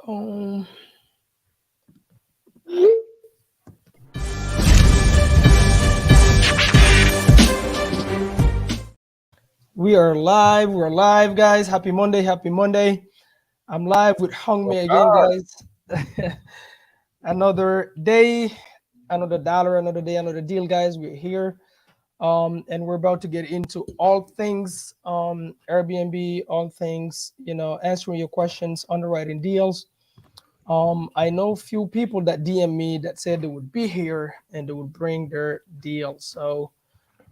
Um, we are live. We're live, guys. Happy Monday. Happy Monday. I'm live with Hung Me Oh again, God. guys. Another day, another dollar, another day, another deal, guys. We're here. And we're about to get into all things Airbnb, all things, answering your questions, underwriting deals. I know few people that DM me that said they would be here and they would bring their deals. So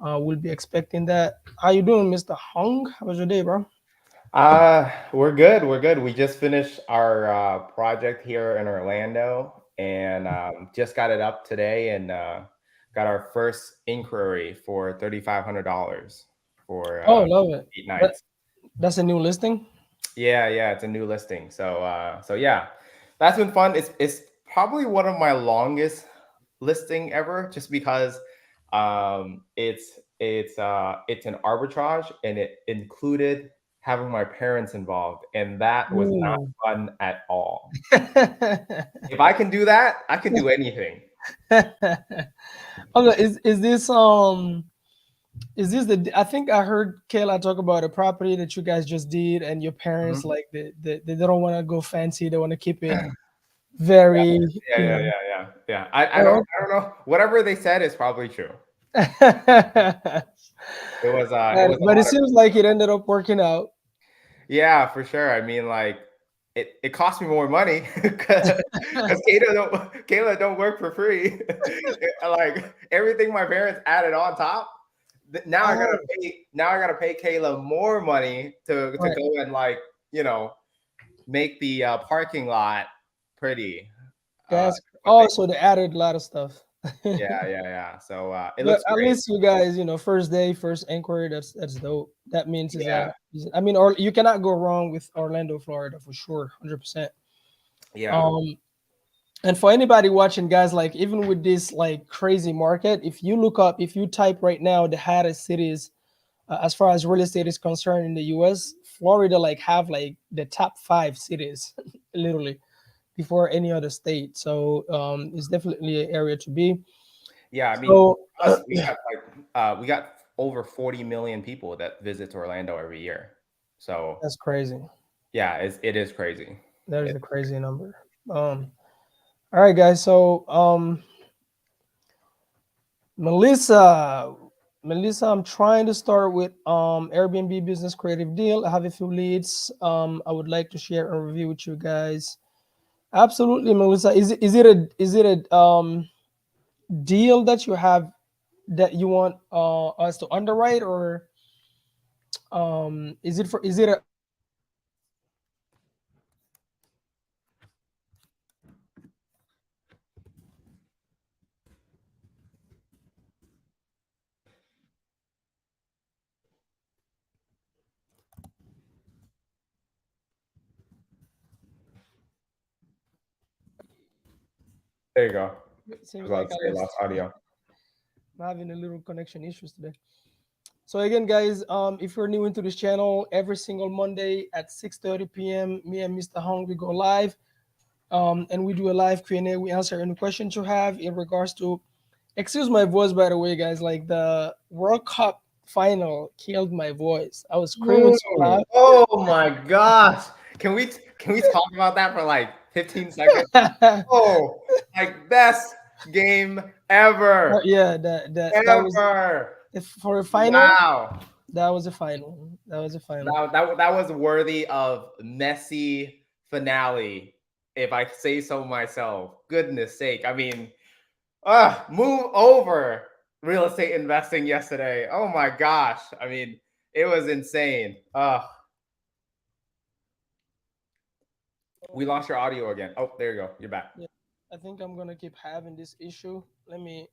we'll be expecting that. How you doing, Mr. Hung? How was your day, bro? We're good. We're good. We just finished our project here in Orlando and just got it up today and got our first inquiry for $3,500 for Oh, love it. 8 nights. That's a new listing. Yeah, it's a new listing. So yeah, that's been fun. It's probably one of my longest listing ever, just because it's an arbitrage and it included having my parents involved, and that was not Ooh. fun at all. If I can do that, I can do anything. Okay, is this the I think I heard Kayla talk about a property that you guys just did and your parents Mhm. like they don't want to go fancy, they want to keep it very, Yeah. I don't oh, I don't know. Whatever they said is probably true. okay. It was a But it lot of. seems like it ended up working out. Yeah, for sure. I mean, like it cost me more money because Kayla don't work for free. Like everything my parents added on top. Oh, Now I gotta pay Kayla more money to right. go and like you know make the parking lot pretty. That's What they so they added a lot of stuff. yeah. So it But looks at great. least you guys, first day, first inquiry, that's dope. That means Yeah, I mean, or you cannot go wrong with Orlando, Florida for sure, 100%. yeah. Um, and for anybody watching, guys, like even with this like crazy market, if you type right now the hottest cities as far as real estate is concerned in the U.S., Florida like have like the top five cities, literally before any other state. So it's definitely an area to be. Yeah, I mean, So us we got over 40 million people that visits Orlando every year. So that's crazy. yeah, it is crazy. That is It, a crazy number. All right, guys. So Melissa, Melissa, I'm trying to start with Airbnb business creative deal. I have a few leads. I would like to share a review with you guys. Absolutely, Melissa. Is it a deal that you have that you want us to underwrite, or is it a there you go. it I was seems about like to I say lost lost audio. I'm having a little connection issues today. So again, guys, if you're new into this channel, every single Monday at 6:30 p.m., me and Mr. Hong we go live, and we do a live Q&A. We answer any questions you have in regards to. Excuse my voice, by the way, guys. Like the World Cup final killed my voice. I was screaming so loud. Oh my gosh. Can we talk about that for like 15 seconds? Oh, like best game ever. Yeah, that was Ever. if for a final. Wow. That was a final. That was a final. That was worthy of Messi finale, if I say so myself. Goodness sake. I mean, move over real estate investing yesterday. Oh my gosh. I mean, it was insane. We lost your audio again. Oh, there you go. You're back. Yeah, I think I'm gonna keep having this issue. Let me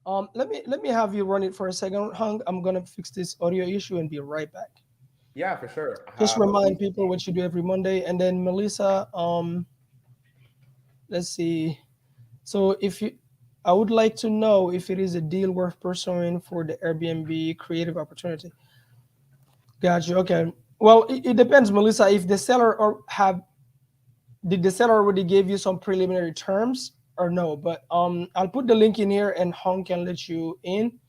have you run it for a second, Hung. I'm gonna fix this audio issue and be right back. Yeah, for sure. Just remind people what you do every Monday, and then Melissa, let's see. So if you, I would like to know if it is a deal worth pursuing for the Airbnb creative opportunity. Gotcha. Okay. Well, it depends, Melissa. If the seller or have did the seller already give you some preliminary terms or no? But I'll put the link in here and Hong can let you in.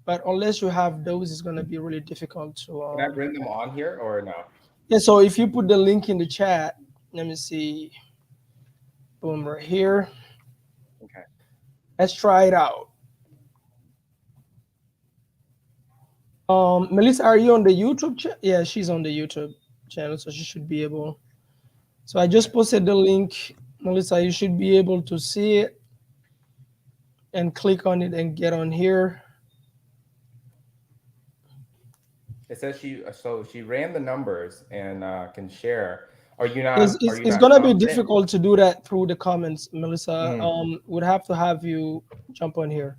But unless you have those, it's gonna be really difficult to Can I bring them on here or no? Yeah, so if you put the link in the chat, let me see. Boom, right here. Okay. Let's try it out. Melissa, are you on the YouTube channel? Yeah, she's on the YouTube channel, so she should be able. So I just posted the link. Melissa, you should be able to see it and click on it and get on here. It says she ran the numbers and can share. Are you It's, not are it's, you it's not gonna be confident? difficult to do that through the comments, Melissa. Mm, Would have to have you jump on here.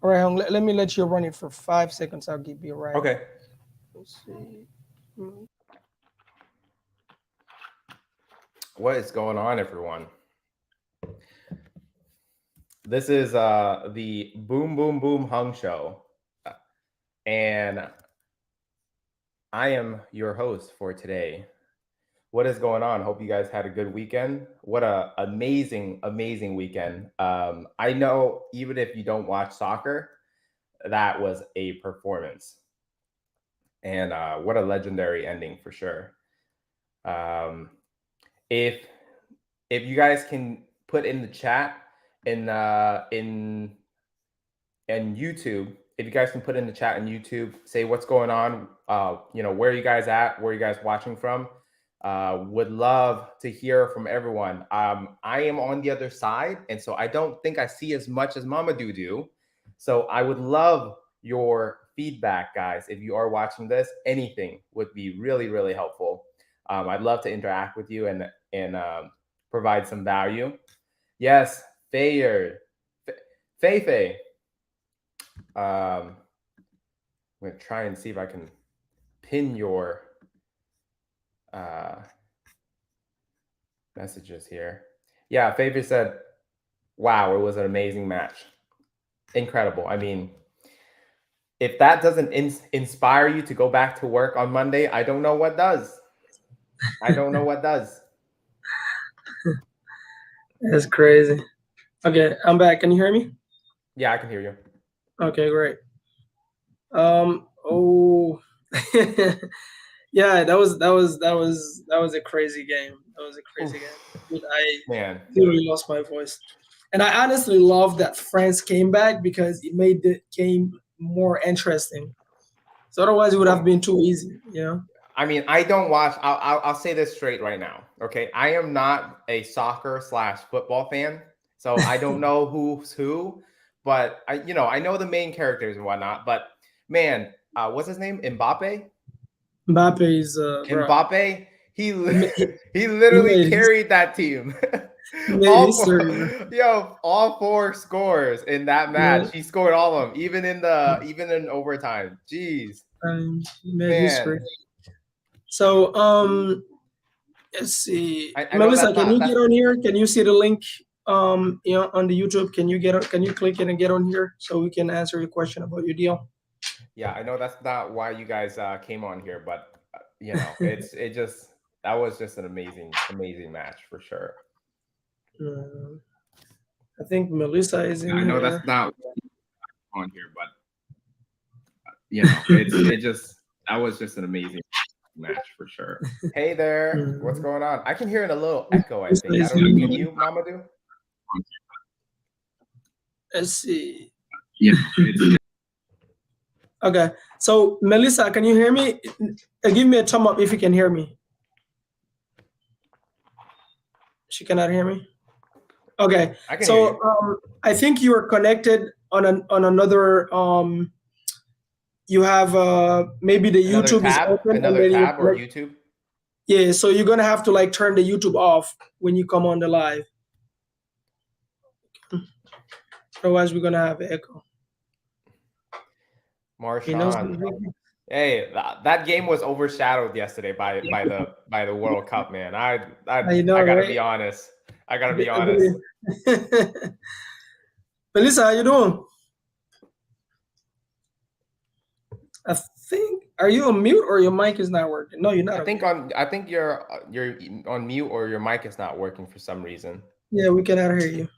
All right, Hong, let me let you run it for 5 seconds. I'll give you right. okay. Let's see. What is going on, everyone? This is the Boom Boom Boom Hung Show. And I am your host for today. What is going on? Hope you guys had a good weekend. What a amazing, amazing weekend. I know even if you don't watch soccer, that was a performance. And what a legendary ending for sure. Um, if you guys can put in the chat in YouTube, if you guys can put in the chat in YouTube, say what's going on, where are you guys at, where are you guys watching from? Would love to hear from everyone. I am on the other side, and so I don't think I see as much as Mamadou do. So I would love your feedback, guys. If you are watching this, anything would be really, really helpful. I'd love to interact with you and provide some value. Yes, Faye. Faye. I'm gonna try and see if I can pin your messages here. Yeah, Faye said, "Wow, it was an amazing match, incredible." I mean, if that doesn't inspire you to go back to work on Monday, I don't know what does. I don't know what does. That's crazy. Okay, I'm back. Can you hear me? Yeah, I can hear you. Okay, great. Oh, yeah, that was a crazy game. That was a crazy game. Dude, I Man, literally lost my voice, and I honestly love that France came back because it made the game more interesting. So otherwise, it would have been too easy. I mean, I don't watch. I'll say this straight right now. Okay, I am not a soccer / football fan, so I don't know who's who, but I know the main characters and whatnot. But man, what's his name? Mbappe. Mbappe is bro. Mbappe. He He, he he literally made his carried that team. he made history, bro. All four scores in that Yeah, match. He scored all of them, even in overtime. Jeez, he made man. history. So let's see. I know Melissa, that's can not you that's get on here? Can you see the link on the YouTube? Can you get on, can you click it and get on here so we can answer your question about your deal? Yeah, I know that's not why you guys came on here, but that was just an amazing match for sure. Uh, I think Melissa is in I know that's here. not on here, but it just that was just an amazing match for sure. Hey there, what's going on? I can hear it a little echo. I Melissa think I is don't know. in Can here. you, Mamadou? Let's see. Yeah. Okay. So Melissa, can you hear me? Give me a thumb up if you can hear me. She cannot hear me. Okay. I can hear So you. I think you are connected on another you have maybe the YouTube is open and Another then you're tab, or connected. YouTube. Yeah, so you're gonna have to like turn the YouTube off when you come on the live. Otherwise, we're gonna have echo. You know, Marshawn. Hey, that game was overshadowed yesterday by the World Cup, man. I know, I gotta right? be honest. I gotta be I honest. Melissa, how you doing? I think, are you on mute or your mic is not working? No, you're not on mute. I think you're on mute or your mic is not working for some reason. Yeah, we cannot hear you.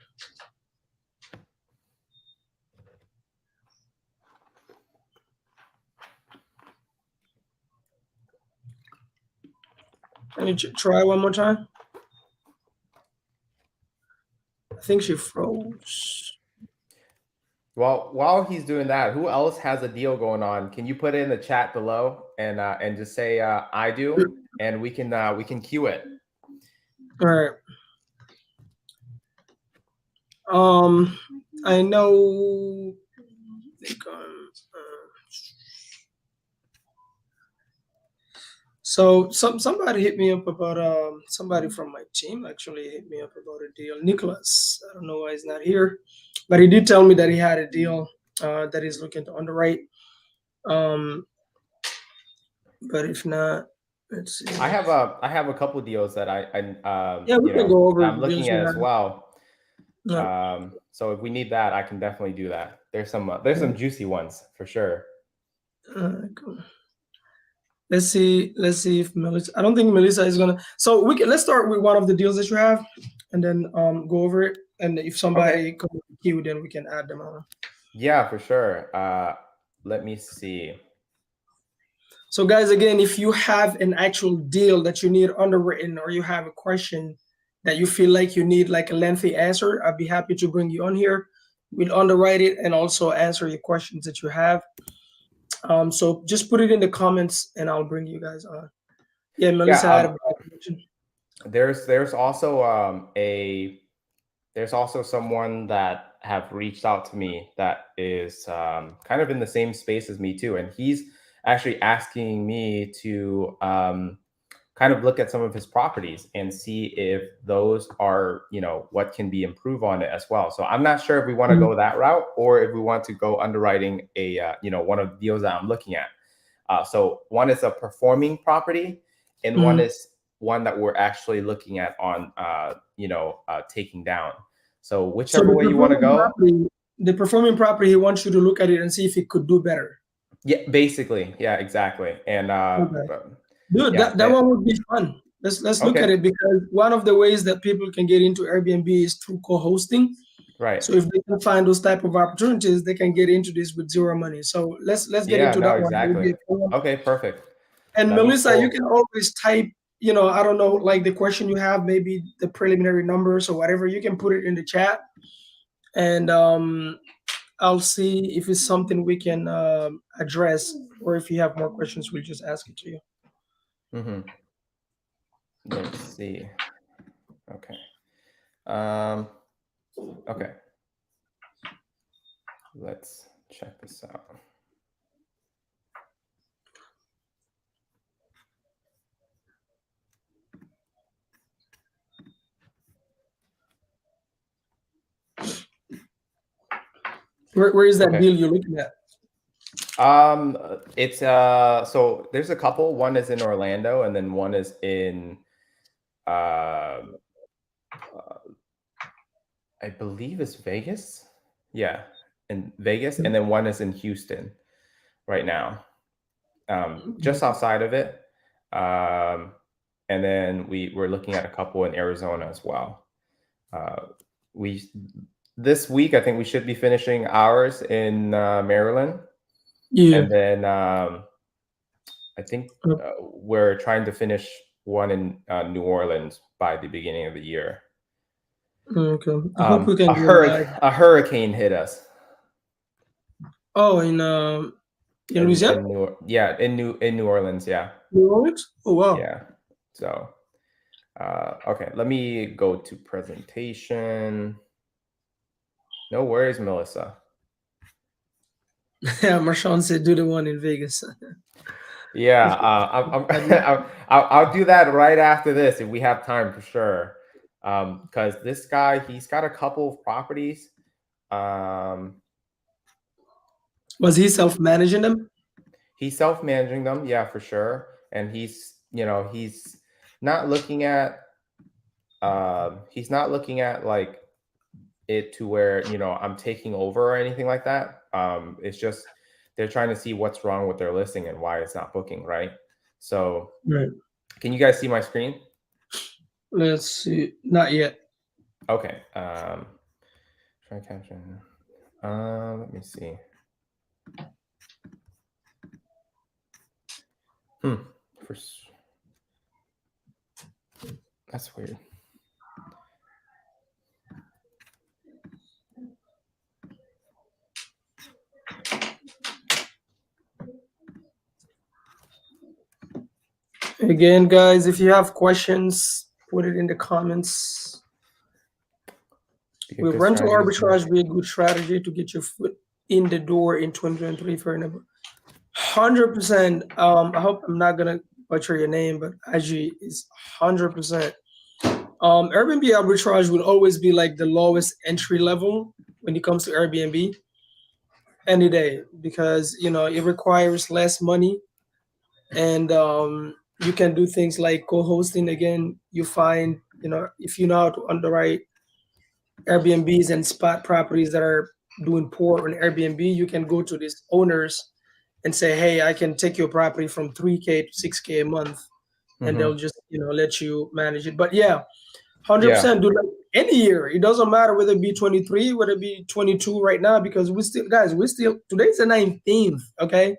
Can you try one more time? I think she froze. Well, while he's doing that, who else has a deal going on? Can you put it in the chat below and just say I do, and we can queue it. All right. I know. So somebody hit me up about somebody from my team actually hit me up about a deal. Nicholas, I don't know why he's not here, but he did tell me that he had a deal that he's looking to underwrite. But if not, let's see. I have a couple deals that Yeah, we can go over I'm the deals looking we at as have. well. Yeah. So if we need that, I can definitely do that. There's some juicy ones for sure. Cool. Let's see if Melissa. I don't think Melissa is gonna. So let's start with one of the deals that you have, and then go over it. And if somebody comes with the queue, then we can add them on. Yeah, for sure. Let me see. So guys, again, if you have an actual deal that you need underwritten, or you have a question that you feel like you need like a lengthy answer, I'd be happy to bring you on here. We'll underwrite it and also answer your questions that you have. So just put it in the comments and I'll bring you guys on. Yeah, Melissa had a bad connection. There's also there's also someone that have reached out to me that is kind of in the same space as me too, and he's actually asking me to kind of look at some of his properties and see if those are, what can be improved on it as well. So I'm not sure if we want to go that route or if we want to go underwriting one of the deals that I'm looking at. So one is a performing property, and one is one that we're actually looking at on, taking down. So whichever way you want to go. The performing property, he wants you to look at it and see if it could do better. Yeah, basically. Yeah, exactly. And dude, yeah, that one would be fun. Let's look at it, because one of the ways that people can get into Airbnb is through co-hosting. Right. So if they can find those type of opportunities, they can get into this with zero money. So let's get into that one. Exactly. Okay, perfect. And Melissa, you can always type, I don't know, like the question you have, maybe the preliminary numbers or whatever. You can put it in the chat, and I'll see if it's something we can address, or if you have more questions, we'll just ask it to you. Let's see. Okay. Okay. Let's check this out. Where is that deal you're looking at? It's so there's a couple. One is in Orlando, and then one is in I believe it's Vegas. Yeah, in Vegas, and then one is in Houston right now, just outside of it. And then we're looking at a couple in Arizona as well. This week I think we should be finishing ours in Maryland. Yeah. And then I think we're trying to finish one in New Orleans by the beginning of the year. Okay. I hope we can a hurricane hit us. Oh, in Louisiana? In New Orleans, yeah. New Orleans? Oh, wow. Yeah. So okay, let me go to presentation. No worries, Melissa. Yeah, Marshawn said do the one in Vegas. Yeah, I'll do that right after this if we have time, for sure. Because this guy, he's got a couple of properties. Was he self-managing them? He's self-managing them, yeah, for sure. And he's not looking at like it to where I'm taking over or anything like that. It's just they're trying to see what's wrong with their listing and why it's not booking, right? So Right. can you guys see my screen? Let's see. Not yet. Okay. Try capture. Let me see. Hmm. For, that's weird. Again, guys, if you have questions, put it in the comments. Be a Will good rental strategy. arbitrage be a good strategy to get your foot in the door in 2023 for an 100%. I hope I'm not gonna butcher your name, but IG is 100%. Airbnb arbitrage will always be like the lowest entry level when it comes to Airbnb any day, because it requires less money, and you can do things like co-hosting. Again, you find, if you know how to underwrite Airbnbs and spot properties that are doing poor on Airbnb, you can go to these owners and say, hey, I can take your property from 3K to 6K a month, and they'll just let you manage it. But yeah, Yeah. 100% do like any year. It doesn't matter whether it be 23, whether it be 22 right now, because we still today's the 19th. Okay,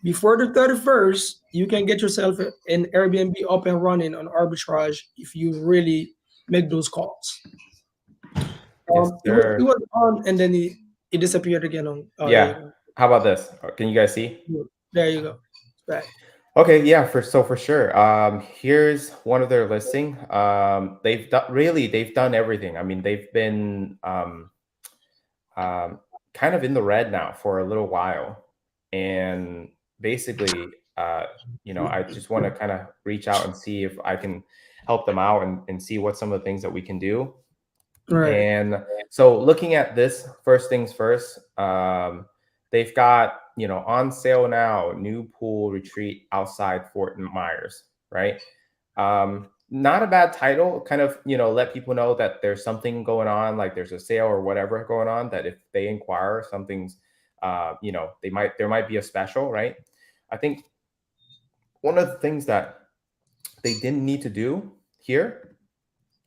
before the 31st, you can get yourself an Airbnb up and running on arbitrage if you really make those calls. Yes, It sir. was on, and then it disappeared again. On, oh, there Yeah. you How about this? Can you guys see? go. There you go. It's back. Okay, yeah, for sure. Here's one of their listing. They've done everything. I mean, they've been um, kind of in the red now for a little while, and basically, I just want to kind of reach out and see if I can help them out and see what some of the things that we can do. Right. And so looking at this, first things first, they've got, on sale now, new pool retreat outside Fort Myers, right? Not a bad title, kind of, let people know that there's something going on, like there's a sale or whatever going on, that if they inquire, something's, there might be a special, right? I think one of the things that they didn't need to do here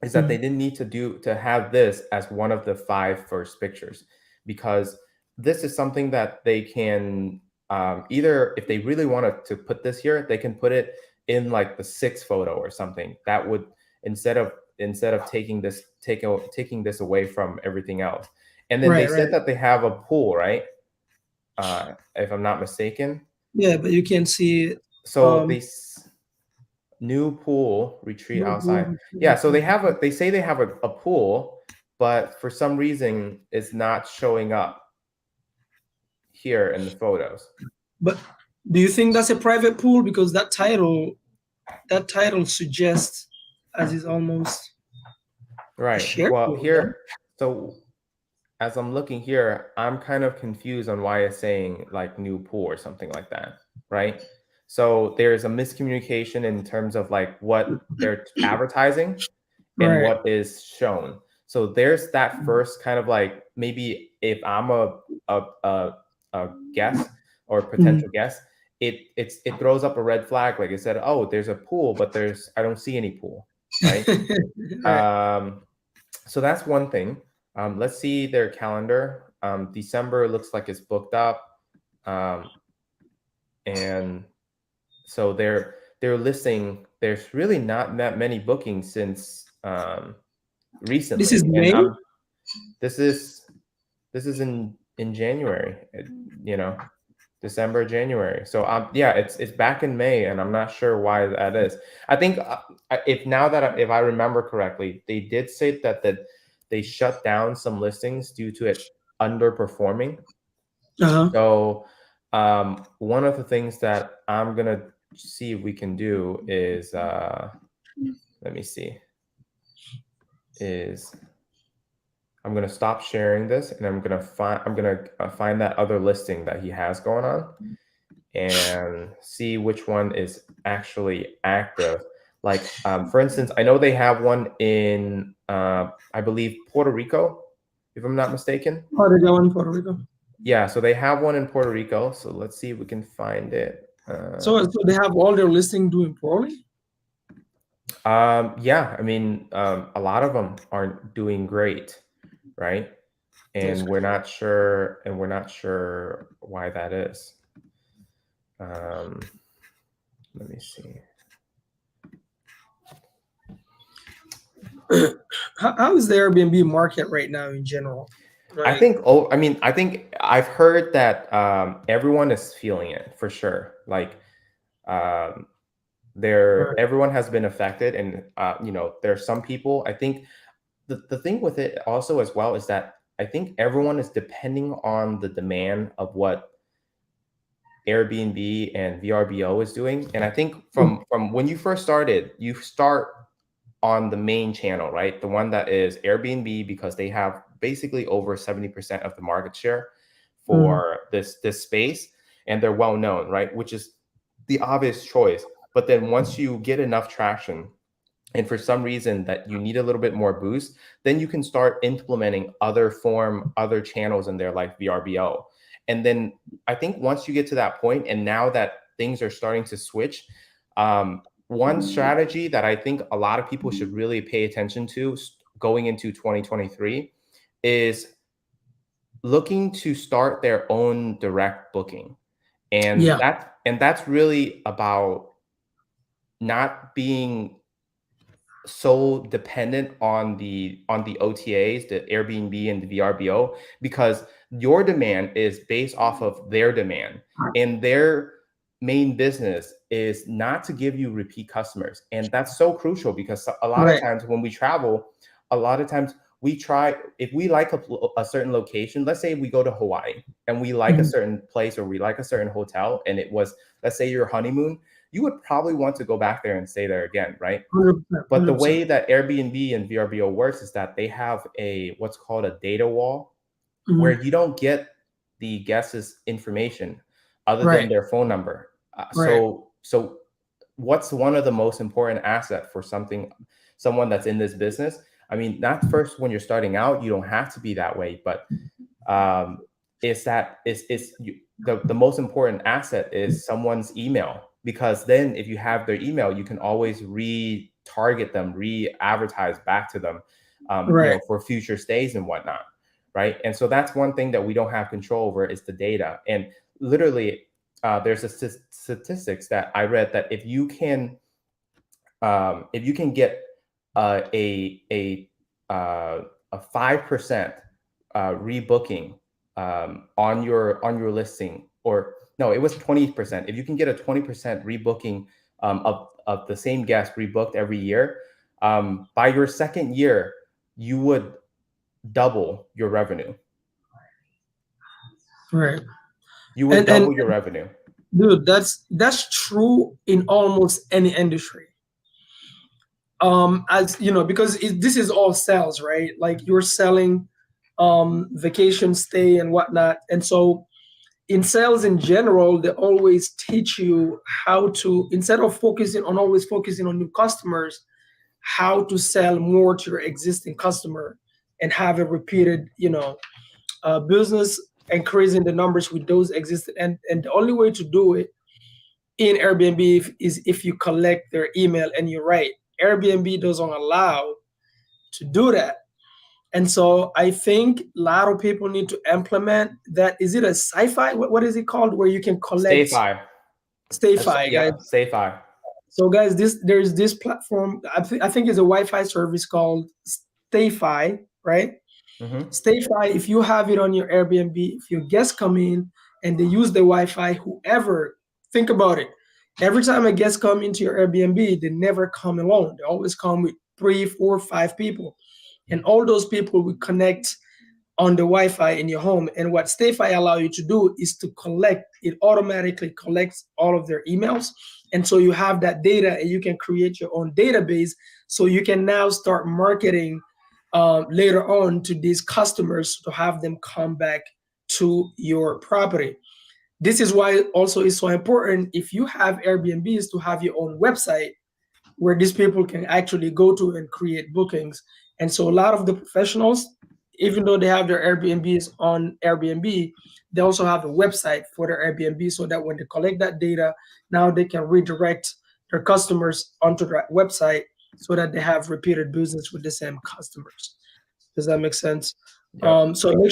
is that they didn't need to have this as one of the 5 first pictures, because this is something that they can, either, if they really wanted to put this here, they can put it in like the 6th photo or something that would, instead of taking this away from everything else. And then they Right. said Right. that they have a pool, right? If I'm not mistaken. Yeah, but you can see So um new pool retreat no outside. board. Yeah, so they say they have a pool, but for some reason it's not showing up here in the photos. But do you think that's a private pool? Because that title suggests as is almost a Right. shared Well, pool, no? here, so as I'm looking here, I'm kind of confused on why it's saying like new pool or something like that, right? So there's a miscommunication in terms of like what they're advertising and Right. what is shown. So there's that first kind of like, maybe if I'm a, a, a guest or Mhm. potential guest, it throws up a red flag, like it said, oh, there's a pool, but I don't see any pool, right? Right. Um, so that's one thing. Let's see their calendar. December looks like it's booked up, um, and so they're listing. There's really not that many bookings since This is recently, and May. this is this is in January. December, January. So yeah, it's back in May, and I'm not sure why that is. I think if I remember correctly, they did say that they shut down some listings due to it underperforming. Uh-huh. So one of the things that I'm gonna see if we can do is let me see, is I'm gonna stop sharing this, and I'm gonna find that other listing that he has going on, and see which one is actually active. Like, for instance, I know they have one in, I believe, Puerto Rico, if I'm not mistaken. How did that one, Puerto Rico? Yeah, so they have one in Puerto Rico. So let's see if we can find it. So they have all their listing doing poorly. Yeah, I mean, a lot of them aren't doing great, right? That's And crazy. we're not sure why that is. Um, let me see. How is the Airbnb market right now in general? I Right. think. Oh, I mean, I think I've heard that everyone is feeling it for sure. Like, um, Right. everyone has been affected, and there's some people. I think the thing with it also as well is that I think everyone is depending on the demand of what Airbnb and VRBO is doing. And I think Mm, from when you first started, you start on the main channel, right? The one that is Airbnb, because they have basically over 70% of the market share mm, for this space, and they're well known, right? Which is the obvious choice. But then once you get enough traction, and for some reason that you need a little bit more boost, then you can start implementing other channels in there like VRBO. And then I think once you get to that point, and now that things are starting to switch, one strategy that I think a lot of people should really pay attention to going into 2023 is looking to start their own direct booking. And yeah. that's really about not being so dependent on the OTAs, the Airbnb and the VRBO, because your demand is based off of their demand, and their main business is not to give you repeat customers. And that's so crucial because a lot of Right. times when we travel, a lot of times we try, if we like a certain location, let's say we go to Hawaii and we like a Mhm. certain place or we like a certain hotel, and it was, let's say, your honeymoon, you would probably want to go back there and stay there again, right? 100%. But the 100%. way that Airbnb and VRBO works is that they have a what's called a data wall, where Mhm. you don't get the guest's information other than Right. their phone number. Right. So what's one of the most important asset for someone that's in this business? I mean, not first when you're starting out, you don't have to be that way, but um, is that is you, the most important asset is someone's email, because then if you have their email, you can always retarget them, re-advertise back to them, Right. for future stays and whatnot, right? And so that's one thing that we don't have control over is the data. And literally, there's a statistics that I read that if you can get a 5% rebooking on your listing, or no, it was 20%. If you can get a 20% rebooking of the same guest rebooked every year, by your second year, you would double your revenue. Right. You would And double your revenue. dude, that's true in almost any industry. As you know, because this is all sales, right? Like you're selling vacation stay and whatnot. And so in sales in general, they always teach you how to, instead of focusing on always focusing on new customers, how to sell more to your existing customer and have a repeated, business, increasing the numbers with those existing. And the only way to do it in Airbnb is if you collect their email. And you're right, Airbnb doesn't allow to do that. And so I think a lot of people need to implement that. Is it a sci-fi? What is it called? Where you can Stay collect five. StayFi, guys. Yep, stay five. So guys, there's this platform. I think it's a Wi-Fi service called StayFi, right? Mm-hmm. StayFi. If you have it on your Airbnb, if your guests come in and they use the Wi-Fi, whoever, think about it. Every time a guest come into your Airbnb, they never come alone. They always come with three, four, five people, and all those people will connect on the Wi-Fi in your home. And what StayFi allow you to do is to collect. It automatically collects all of their emails, and so you have that data, and you can create your own database. So you can now start marketing later on to these customers to have them come back to your property. This is why also it's so important if you have Airbnbs to have your own website where these people can actually go to and create bookings. And so a lot of the professionals, even though they have their Airbnbs on Airbnb, they also have a website for their Airbnb, so that when they collect that data, now they can redirect their customers onto that website so that they have repeated business with the same customers. Does that make sense? Yep. So make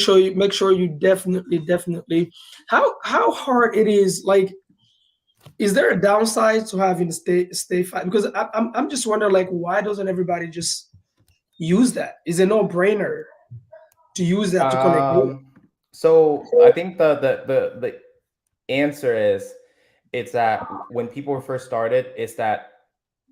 sure you definitely how hard it is. Like, is there a downside to having stay five? Because I'm just wondering, like, why doesn't everybody just use that? Is a no brainer to use that to collect data? Um, so I think the answer is it's that when people were first started, it's that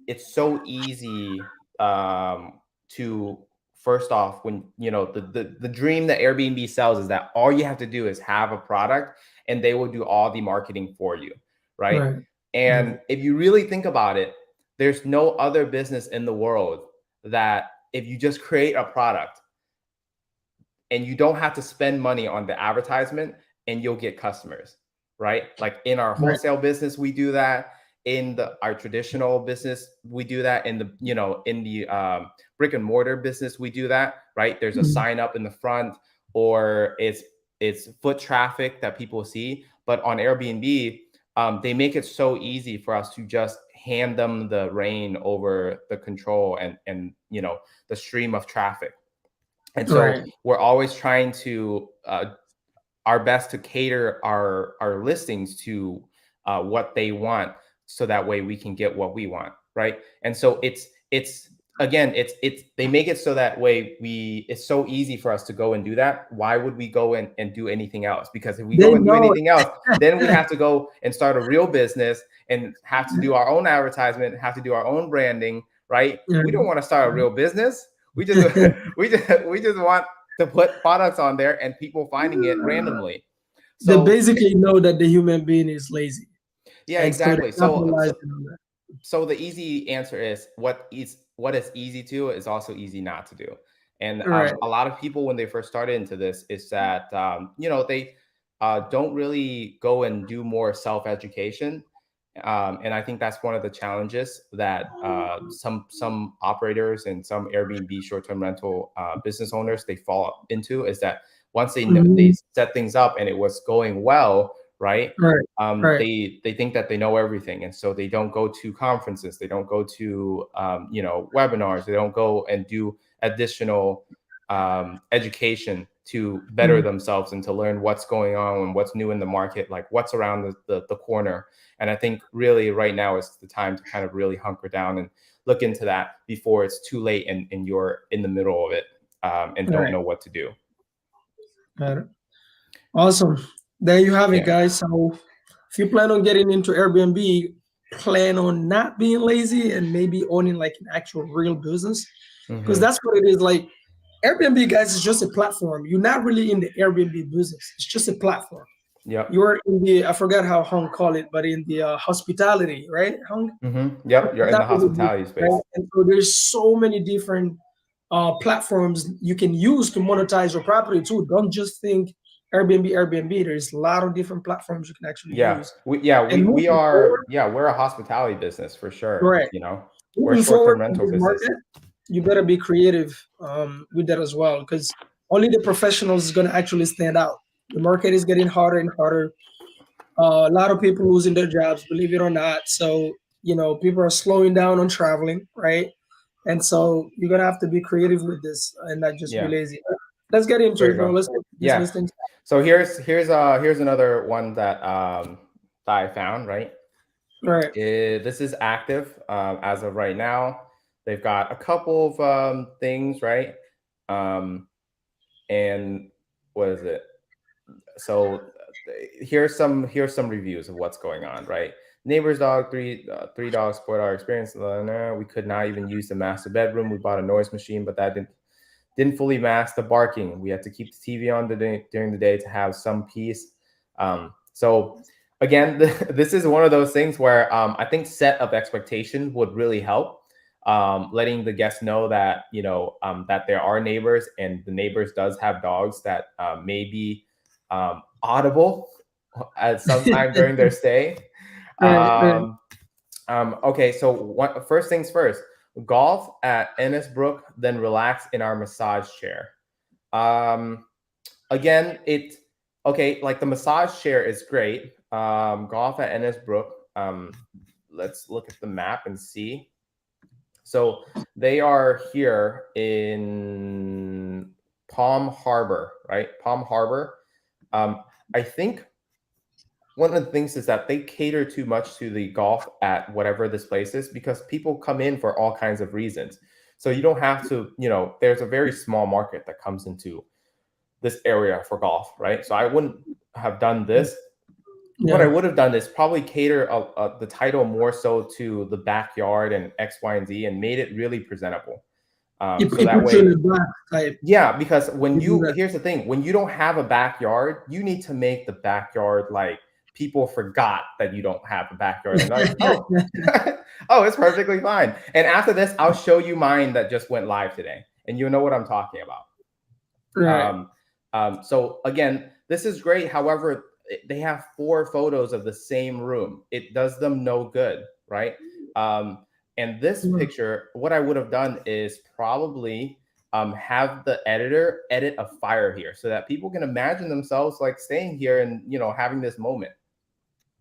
it's so easy to first off when the dream that Airbnb sells is that all you have to do is have a product and they will do all the marketing for you, right? Right, And right, if you really think about it, there's no other business in the world that if you just create a product and you don't have to spend money on the advertisement and you'll get customers, right? Like in our right. wholesale business we do that, in our traditional business we do that, in the in the brick and mortar business we do that, right? There's a Mhm. sign up in the front, or it's foot traffic that people see. But on Airbnb, they make it so easy for us to just hand them the reign over the control and the stream of traffic. And so Right, we're always trying to our best to cater our listings to what they want, so that way we can get what we want, right? And so it's again it's they make it so that way it's so easy for us to go and do that. Why would we go in and do anything else? Because if we they go and do know. anything else, then we have to go and start a real business and have to do our own advertisement, have to do our own branding, right? We don't want to start a real business. We just we just want to put products on there and people finding it randomly. They So basically know that the human being is lazy, yeah, and so they exactly. capitalize on that. So the easy answer is what is easy to is also easy not to do. And Right, a lot of people when they first started into this is that they don't really go and do more self education. And I think that's one of the challenges that some operators and some Airbnb short term rental business owners they fall into, is that once they mhm, set things up and it was going well, right? right, right, They think that they know everything, and so they don't go to conferences, they don't go to webinars, they don't go and do additional education to better mhm, themselves and to learn what's going on and what's new in the market, like what's around the corner. And I think really right now is the time to kind of really hunker down and look into that before it's too late and you're in the middle of it and don't right. know what to do. Got it. Awesome. There you have it, Yeah. guys. So if you plan on getting into Airbnb, plan on not being lazy and maybe owning like an actual real business, because Hmm. that's what it is. Like, Airbnb, guys, is just a platform. You're not really in the Airbnb business. It's just a platform. Yep. You're in the, I forgot how Hung call it, but in the hospitality, right, Hung? Yep. You're in the Hospitality business, hospitality right? space. And so there's so many different platforms you can use to monetize your property too. Don't just think Airbnb, Airbnb. There's a lot of different platforms you can actually Yeah. use. And We moving forward, are, yeah, we're a hospitality business for sure. right? We're a Moving forward short-term in rental this business. market, you better be creative with that as well, because only the professionals is going to actually stand out. The market is getting harder and harder. A lot of people losing their jobs, believe it or not. So, people are slowing down on traveling, right? And so you're gonna have to be creative with this and not just be Yeah. lazy. Let's get into There it, you bro. go. Let's get this Yeah. listing. So here's another one that I found, right? Right. This is active as of right now. They've got a couple of things, right? Um, and what is it? So here's some reviews of what's going on, right? Neighbor's dog, three dogs spoiled our experience. We could not even use the master bedroom. We bought a noise machine, but that didn't fully mask the barking. We had to keep the TV on during the day to have some peace. So again, this is one of those things where I think set of expectation would really help. Letting the guests know that that there are neighbors, and the neighbors does have dogs that may be audible at some time during their stay. Right. Right. Um, okay, so first things first, golf at Ennis Brook, then relax in our massage chair. Um, again, it okay. Like the massage chair is great. Golf at Ennisbrook. Let's look at the map and see. So they are here in Palm Harbor, right? Palm Harbor. I think one of the things is that they cater too much to the golf at whatever this place is because people come in for all kinds of reasons. So you don't have to, there's a very small market that comes into this area for golf, right? So I wouldn't have done this. What I Yeah. would have done is probably cater the title more so to the backyard and X, Y, and Z and made it really presentable. So It that puts you in way, the black type. yeah, because You do that. here's the thing, when you don't have a backyard, you need to make the backyard like people forgot that you don't have a backyard and like, oh, oh, it's perfectly fine. And after this, I'll show you mine that just went live today, and you'll know what I'm talking about. Right. So again, this is great. However, they have 4 photos of the same room. It does them no good, right? And this Yeah. picture, what I would have done is probably have the editor edit a fire here so that people can imagine themselves like staying here and having this moment.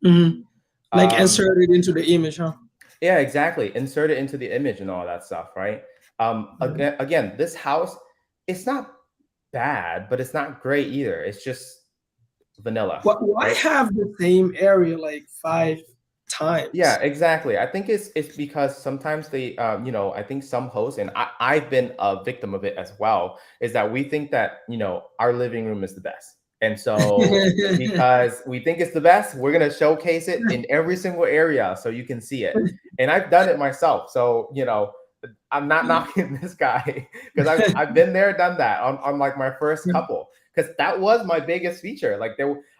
Mhm. Like Um, insert it into the image, huh? yeah, exactly. Insert it into the image and all that stuff, right? Mhm. Again, this house, it's not bad, but it's not great either. It's just vanilla, Why right? have the same area like 5 times? Yeah, exactly. I think it's because sometimes they, I think some hosts, and I've been a victim of it as well, is that we think that, our living room is the best. And so because we think it's the best, we're going to showcase it in every single area so you can see it. And I've done it myself. So, I'm not knocking this guy because I've been there, done that on like my first couple, because that was my biggest feature. Like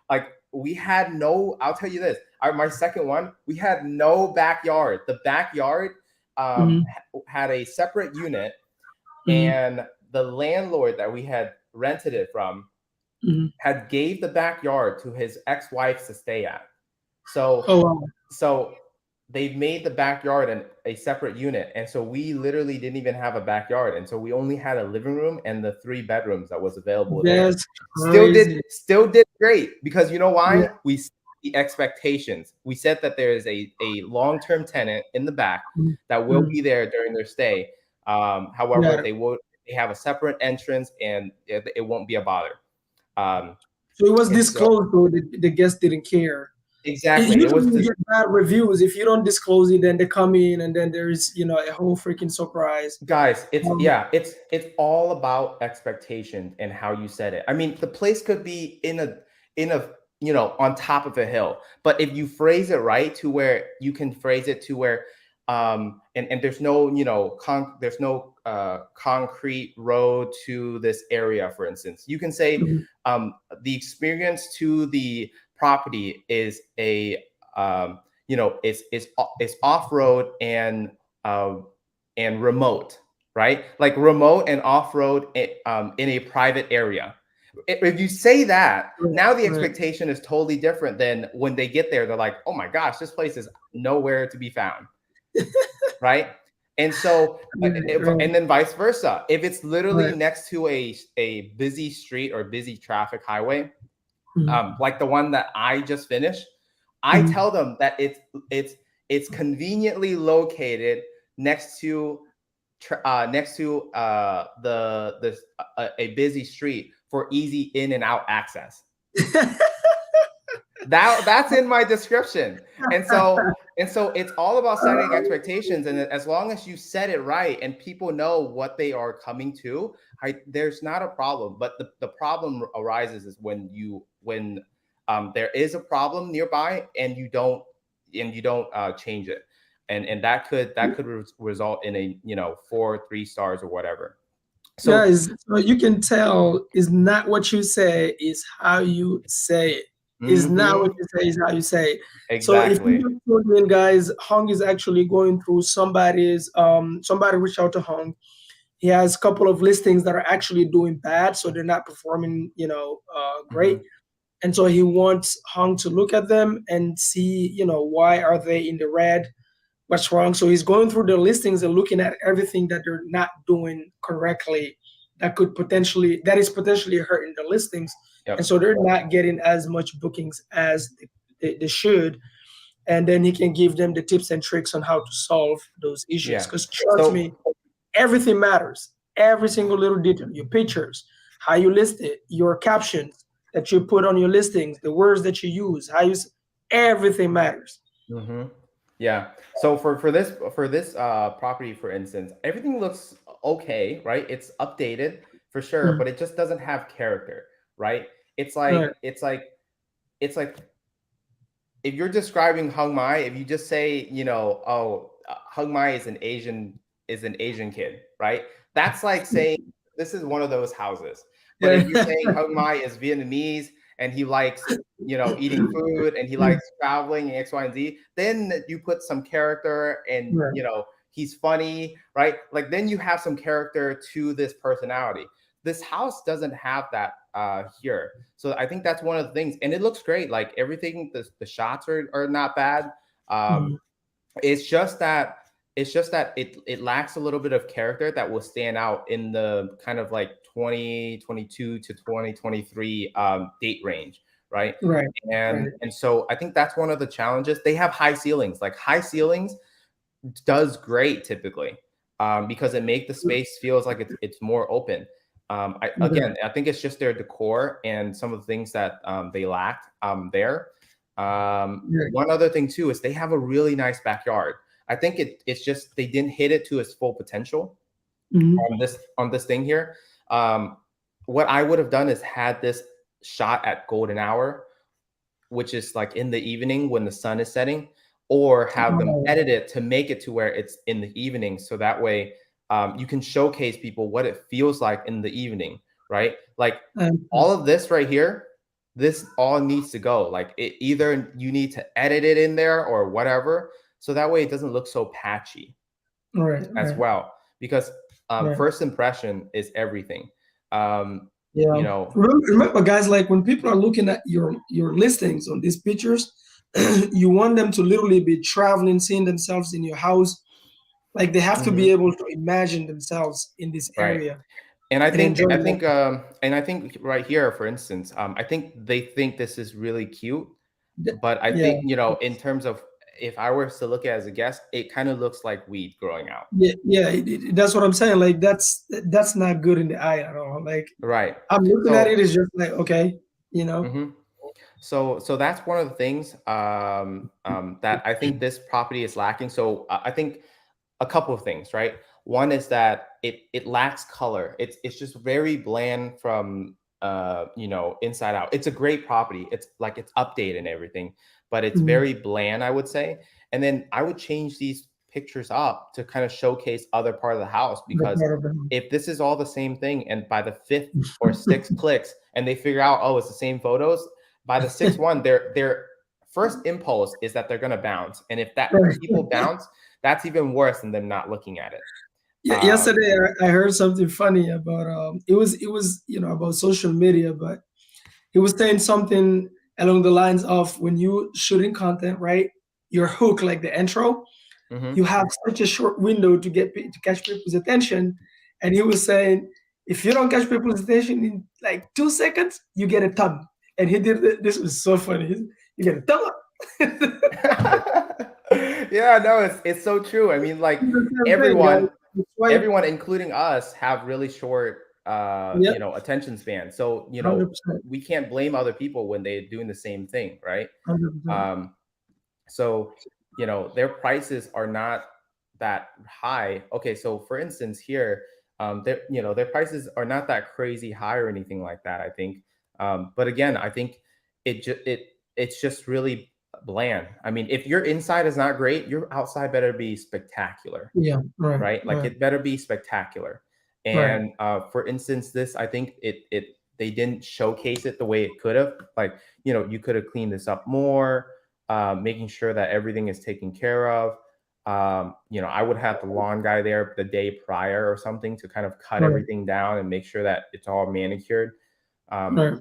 like we had no, I'll tell you this, my second one, we had no backyard. The backyard Mhm, had a separate unit, mhm, and the landlord that we had rented it from mhm. had gave the backyard to his ex-wife to stay at. So Oh wow. so they've made the backyard a separate unit, and so we literally didn't even have a backyard, and so we only had a living room and the 3 bedrooms that was available there. That's still did crazy. still did great because you know Yeah. why? We set the expectations. We said that there is a long-term tenant in the back Mhm, that will mhm. be there during their stay. However, Yeah. they have a separate entrance, and it won't be a bother. um, So it was and so disclosed, so the guests didn't care. exactly, it was Usually you this. get bad reviews if you don't disclose it. Then they come in, and then there is a whole freaking surprise. Guys, it's Um, yeah, it's all about expectation and how you set it. I mean, the place could be in a on top of a hill, but if you phrase it right to where you can phrase it to where and there's no there's no concrete road to this area, for instance, you can say mhm. the experience to the property is a it's off road uh, and remote, right? Like remote and off road in a private area. If you say that, Right, now the right, expectation is totally different than when they get there. They're like, oh my gosh, this place is nowhere to be found, right? And so, right, right, and then vice versa. If it's literally right. next to a busy street or busy traffic highway, Mhm, like the one that I just finished, I mhm. tell them that it's it's conveniently located next to the a busy street for easy in and out access. That's in my description. And so it's all about setting expectations, and as long as you set it right and people know what they are coming to, there's not a problem. But the problem arises is when there is a problem nearby and you don't change it, and that could result in a 4 3 stars or whatever. So Guys, so you can tell is not what you say, is how you say it. Is not what mhm, you say, is how you say it. So if you exactly. just tuned in, guys, Hung is actually going through somebody reached out to Hung. He has a couple of listings that are actually doing bad, so they're not performing, great. Mhm, And so he wants Hung to look at them and see, why are they in the red? What's wrong? So he's going through the listings and looking at everything that they're not doing correctly that is potentially hurting the listings, and Yep. so they're not getting as much bookings as they should. And then he can give them the tips and tricks on how to solve those issues. Yeah. Because trust So me, everything matters. Every single little detail, your pictures, how you list it, your captions that you put on your listings, the words that you use, everything matters. hmm yeah. So for this property, for instance, everything looks okay, right? It's updated for sure, Mm, but it just doesn't have character, right? It's right. like it's like it's like if you're describing Hung Mai, if you just say, oh, Hung Mai is an Asian kid, right? That's like saying this is one of those houses. But Yeah. if you're saying Hung Mai is Vietnamese and he likes, eating food and he likes traveling and X, Y, and Z, then you put some character and Right. he's funny, right? Like then you have some character to this personality. This house doesn't have that here. So I think that's one of the things, and it looks great. Like everything, the shots are not bad. Um, Mhm. it's just that it lacks a little bit of character that will stand out in the kind of like 2022 to 2023 date range, right? Right. And Right. and so I think that's one of the challenges. They have high ceilings. Like high ceilings does great typically, because it make the space feels like it's more open. Okay. I think it's just their decor and some of the things that they lacked there. Right. One other thing too is they have a really nice backyard. I think it's just they didn't hit it to its full potential Mhm. on this thing here. Um, what I would have done is had this shot at golden hour, which is like in the evening when the sun is setting, or have them Oh, edit it to make it to where it's in the evening. So that way you can showcase people what it feels like in the evening, right? Like all of this right here, this all needs to go. Like it either you need to edit it in there or whatever. So that way it doesn't look so patchy right. as Right. well. Because Right. first impression is everything. Um, you Yeah. know, Remember, guys, like when people are looking at your listings on these pictures, you want them to literally be traveling, seeing themselves in your house. Like they have to be mhm, able to imagine themselves in this right. area And I and think enjoy I that. think and I think right here, for instance, I think they think this is really cute, but I Yeah. think in terms of if I were to look at it as a guest, it kind of looks like weed growing out. Yeah. Yeah. That's what I'm saying. Like that's not good in the eye at all. Like Right. I'm looking at it, So it's just like, okay, you know. mhm. So that's one of the things that I think this property is lacking. So I think a couple of things, right? One is that it lacks color. It's just very bland from inside out. It's a great property. It's like it's updated and everything, but it's Mhm. very bland, I would say. And then I would change these pictures up to kind of showcase other part of the house, The because part of the if this is all the same thing and by the fifth or sixth clicks and they figure out, oh, it's the same photos, by the sixth one, their first impulse is that they're gonna bounce. And if that right. people bounce, that's even worse than them not looking at it. Um, Yesterday I heard something funny about it was about social media, but he was saying something along the lines of when you shooting content, right? Your hook, like the intro, you mhm. have such a short window to catch people's attention, and he was saying if you don't catch people's attention in like 2 seconds, you get a ton. And he did this was so funny. You get a thumb up. Yeah, no, it's so true. I mean, like The same thing, guys. everyone, You swipe, including us, have really short, yep, attention span. So 100%, we can't blame other people when they're doing the same thing, right? 100%. Um, so their prices are not that high. Okay, so for instance here, their prices are not that crazy high or anything like that, I think. But again, I think it's just really bland. I mean, if your inside is not great, your outside better be spectacular, Yeah, right, right? Like right, it better be spectacular. right, And for instance, this, I think it they didn't showcase it the way it could have. Like you could have cleaned this up more, making sure that everything is taken care of. I would have the lawn guy there the day prior or something to kind of cut right, everything down and make sure that it's all manicured. Um, right.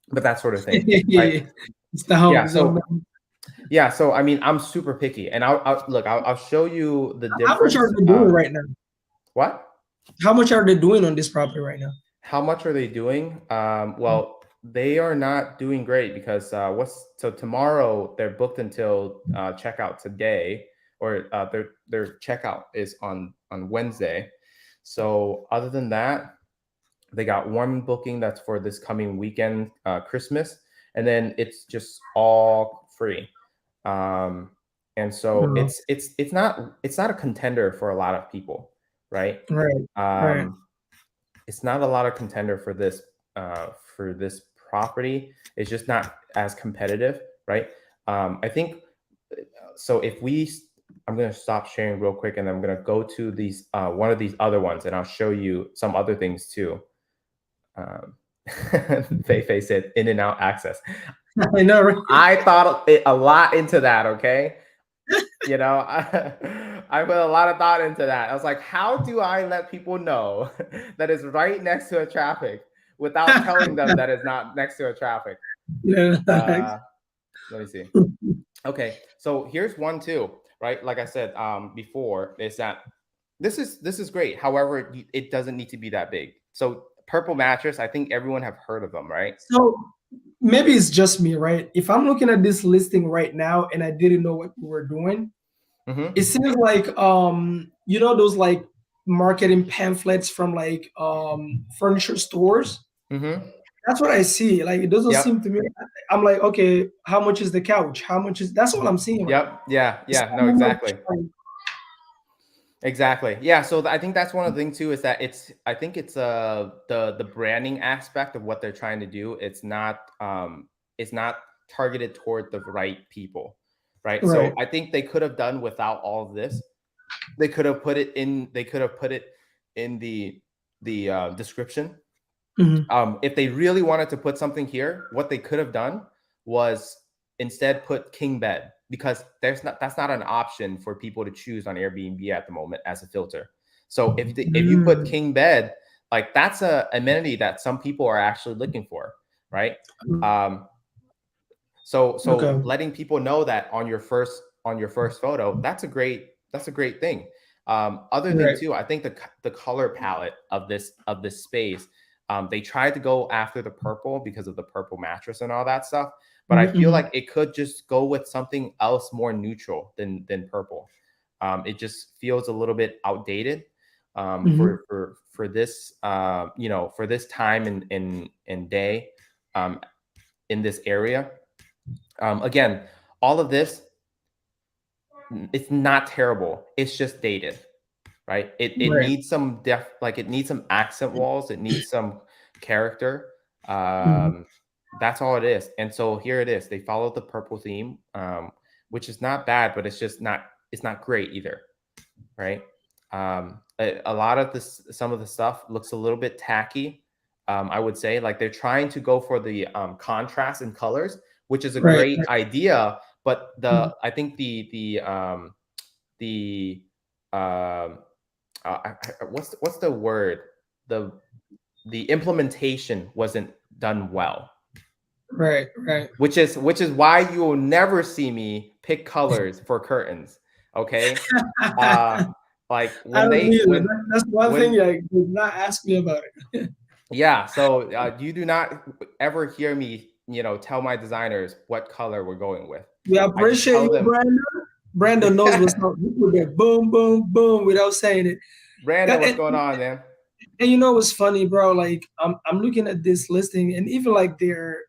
but that sort of thing, right? It's the Yeah. home zone. So yeah. So I mean, I'm super picky, and I'll look. I'll show you the How much are difference. they doing right now? What? How much are they doing on this property right now? How much are they doing? Well, they are not doing great because so tomorrow they're booked until checkout today, or their checkout is on Wednesday. So other than that, they got one booking that's for this coming weekend, Christmas, and then it's just all free. Um, and so Oh, it's not a contender for a lot of people, right? right, right. Um, it's not a lot of contender for this property. It's just not as competitive, right? I think so. I'm gonna stop sharing real quick, and I'm gonna go to these one of these other ones, and I'll show you some other things too. Um, Fei Fei said in and out access. I know, right? I thought a lot into that. Okay, I put a lot of thought into that. I was like, how do I let people know that it's right next to a traffic without telling them that it's not next to a traffic? Yeah. Uh, Let me see. Okay, so here's one too, right? Like I said before, is that this is great. However, it doesn't need to be that big. So purple mattress, I think everyone have heard of them, right? So maybe it's just me, right? If I'm looking at this listing right now and I didn't know what we were doing, it Mm-hmm. seems like those like marketing pamphlets from like furniture stores. Mm-hmm. That's what I see. Like it doesn't seem Yep. to me. I'm like, okay, how much is the couch? How much is that's all I'm seeing right now. Yep. Yeah. It's Yeah. No, not much exactly. like, Exactly. Yeah. So I think that's one of the things too is that I think it's the branding aspect of what they're trying to do. It's not targeted toward the right people, right? So right. I think they could have done without all of this. They could have put it in. They could have put it in the description. Mhm. If they really wanted to put something here, what they could have done was instead put king bed, because that's not an option for people to choose on Airbnb at the moment as a filter. So if you put Mm. king bed, like that's a amenity that some people are actually looking for, right? Um, so Okay. letting people know that on your first photo, that's a great thing. Other thing Right. too, I think the color palette of this space, they tried to go after the purple because of the purple mattress and all that stuff, but I feel Mm-hmm. like it could just go with something else more neutral than purple. It just feels a little bit outdated Hmm. for this for this time and day um, in this area. Again, all of this, it's not terrible. It's just dated, right? It Right. needs it needs some accent walls. It needs some character. Hmm. Um, that's all it is. And so here it is. They followed the purple theme, which is not bad, but it's not great either, right? A lot of some of the stuff looks a little bit tacky. I would say like they're trying to go for the contrast in colors, which is a Right. great Right. idea. But Mhm. I think the what's the word, the the implementation wasn't done well, Right. Right. which is why you will never see me pick colors for curtains. Okay, uh, like I when don't they either. That's one thing when like did not ask me about it. yeah. So you do not ever hear me, tell my designers what color we're going with. We I just appreciate tell you, them. Brandon. Brandon knows what's up. He put that boom, boom, boom without saying it. Brandon, And, what's and, going on, man? and you know what's funny, bro? Like I'm looking at this listing and even like their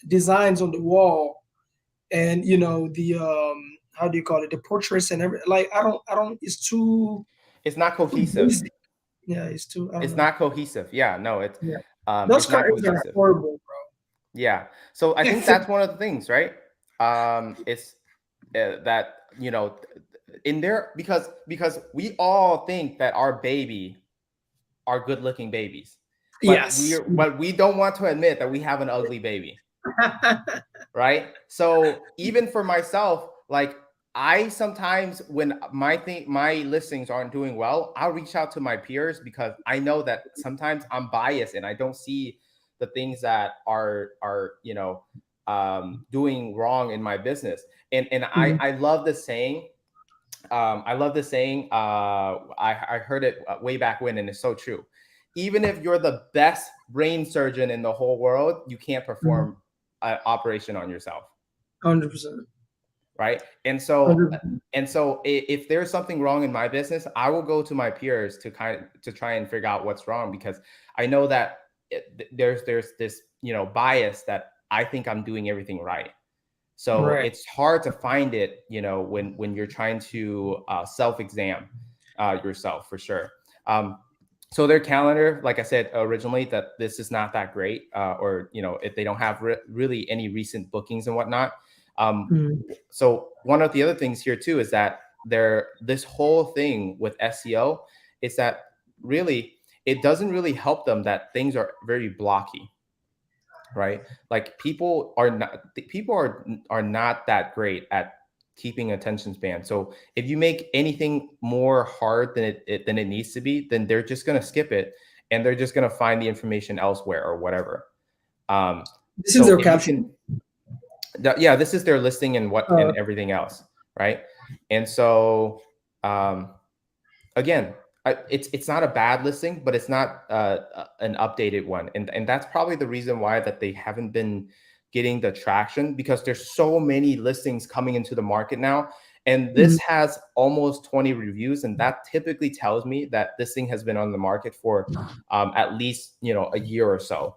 designs on the wall and the how do you call it, the portraits and everything. Like I don't it's It's not too cohesive. basic. Yeah, it's too I don't It's know. not cohesive. Yeah, no, Yeah. Those it's not curtains are cohesive. horrible, Yeah. So I think that's one of the things, right? It's that in there, because we all think that our baby are good looking babies, but Yes. we don't want to admit that we have an ugly baby, right? So even for myself, like I sometimes, when my listings aren't doing well, I'll reach out to my peers because I know that sometimes I'm biased and I don't see the things that are doing wrong in my business. And I Mhm. I love the saying. I love this saying. I heard it way back when, and it's so true. even if you're the best brain surgeon in the whole world, you can't Mhm. perform an operation on yourself, 100%. right? And so 100%. if there's something wrong in my business, I will go to my peers to try and figure out what's wrong, because I know that there's this, bias that I think I'm doing everything right. So Right. it's hard to find it, when you're trying to self-exam yourself, for sure. So their calendar, like I said originally, that this is not that great, or if they don't have really any recent bookings and whatnot. Um, Mhm. so one of the other things here too is that this whole thing with SEO is that really it doesn't really help them that things are very blocky, right? Like people are not that great at keeping attention span. So if you make anything more hard than it needs to be, then they're just going to skip it, and they're just going to find the information elsewhere or whatever. This is So their if you caption. can, yeah, this is their listing and what and Uh, everything else, right? And so um, again, it's not a bad listing, but it's not an updated one, and that's probably the reason why that they haven't been getting the traction, because there's so many listings coming into the market now, and mhm. this has almost 20 reviews, and that typically tells me that this thing has been on the market for at least a year or so.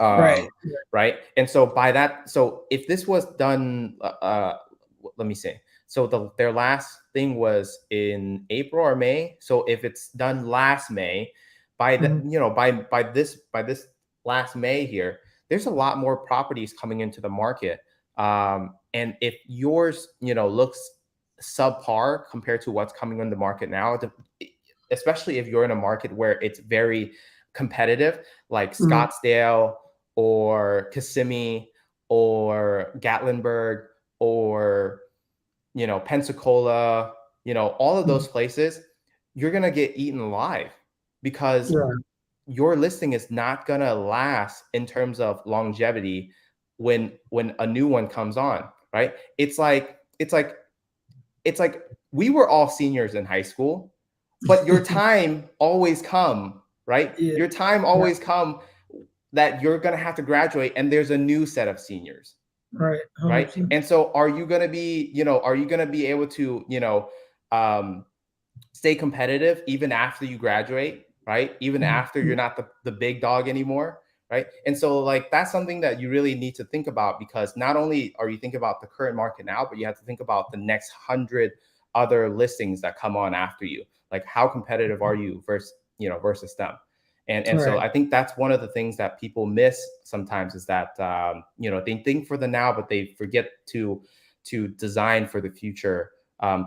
Right. um, right? And so by that, so if this was done, let me see. So their last thing was in April or May. So if it's done last May, by the Mhm. by this last May here, there's a lot more properties coming into the market. And if yours, looks subpar compared to what's coming on the market now, especially if you're in a market where it's very competitive, like Mhm. Scottsdale or Kissimmee or Gatlinburg or Pensacola, all of those Mhm. places, you're gonna get eaten alive, because Right. your listing is not gonna last in terms of longevity when a new one comes on, right? It's like we were all seniors in high school, but your time always come, right? Yeah. Your time Yeah. always come that you're going to have to graduate, and there's a new set of seniors, Right. right? 100%. And so are you going to be able to um, stay competitive even after you graduate, right? Even after you're Mhm. not the big dog anymore, right? And so like that's something that you really need to think about, because not only are you thinking about the current market now, but you have to think about the next 100 other listings that come on after you. Like how competitive are you versus them? And so Right. I think that's one of the things that people miss sometimes, is that they think for the now, but they forget to design for the future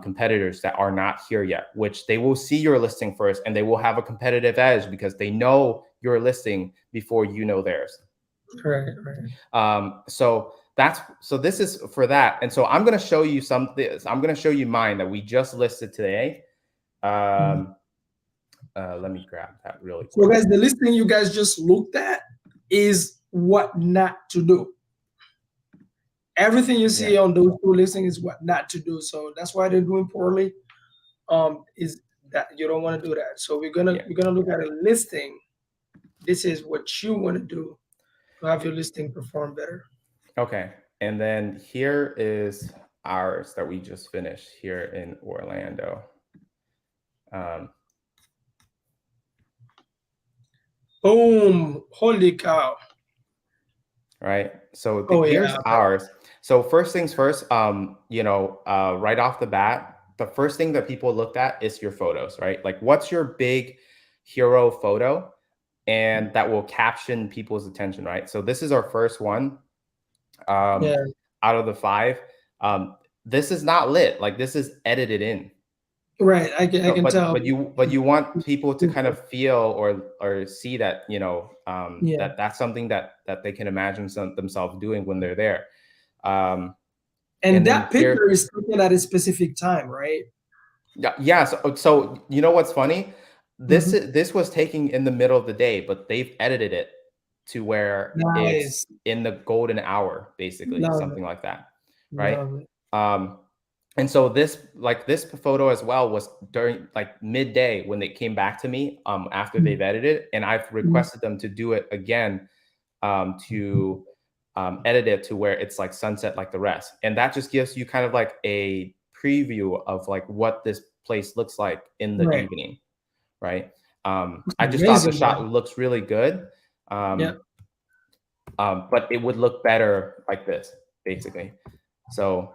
competitors that are not here yet, which they will see your listing first, and they will have a competitive edge because they know your listing before you know theirs. Right. Right. So this is for that. And so I'm going to show you something. I'm going to show you mine that we just listed today. Mhm. Um, Let me grab that really So, quick. guys, the listing you guys just looked at is what not to do. Everything you Yeah. see on those two listings is what not to do. So that's why they're doing poorly. Is that you don't want to do that. So we're gonna Yeah. we're gonna look at a listing. This is what you want to do to have your listing perform better. Okay. And then here is ours that we just finished here in Orlando. Um, Boom! Holy cow! right? So Oh here's yeah. ours. So first things first, right off the bat, the first thing that people looked at is your photos, right? Like what's your big hero photo, and that will caption people's attention, right? So this is our first one um, Yeah. out of the five. Um, this is not lit, like this is edited in. Right. I So, can but tell. but you want people to kind of feel or see that Yeah. that's something that they can imagine themselves doing when they're there. Um, And and then that here, picture is taken at a specific time, right? yeah. So you know what's funny? Hmm. This was taken in the middle of the day, but they've edited it to where it's Nice. in the golden hour, basically, Love something it. like that, right? Love it. Um, And so this photo as well was during like midday when they came back to me after they've edited it, and I've Mhm. requested them to do it again to edit it to where it's like sunset like the rest, and that just gives you kind of like a preview of like what this place looks like in the Right. evening, right? It's I just thought the amazing, shot man. looks really good, Yeah. um, but it would look better like this, basically. So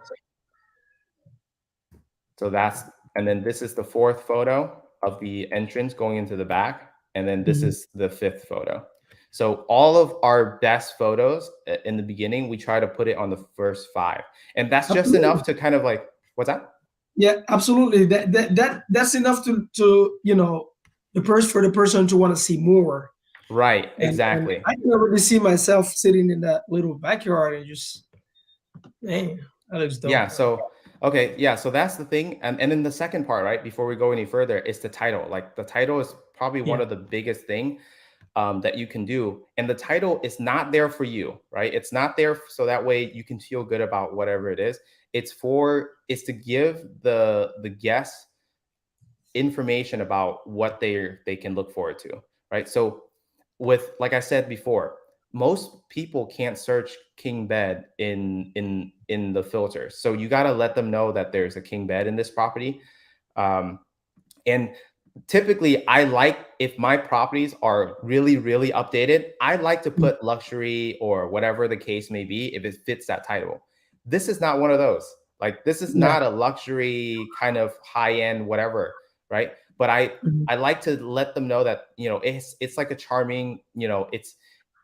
So that's, and then this is the fourth photo of the entrance going into the back. And then this Mhm. is the fifth photo. So all of our best photos in the beginning, we try to put it on the first five. And that's just enough Absolutely. to kind of like, what's that? Yeah, absolutely. That's enough to for the person to want to see more. Right, And exactly. I can already see myself sitting in that little backyard and just, man, that looks Yeah. dope, man. So, okay. Yeah. So that's the thing. And then the second part, right, before we go any further, is the title. Like the title is probably one Yeah. of the biggest thing that you can do. And the title is not there for you, right? It's not there so that way you can feel good about whatever it is. It's to give the guests information about what they can look forward to, right? So with like I said before, most people can't search king bed in the filters. So you got to let them know that there's a king bed in this property. Um, and typically I like, if my properties are really really updated, I like to Mm. put luxury or whatever the case may be if it fits that title. This is not one of those. Like this is Yeah. not a luxury kind of high end whatever, right? But Mhm. I like to let them know that, it's like a charming,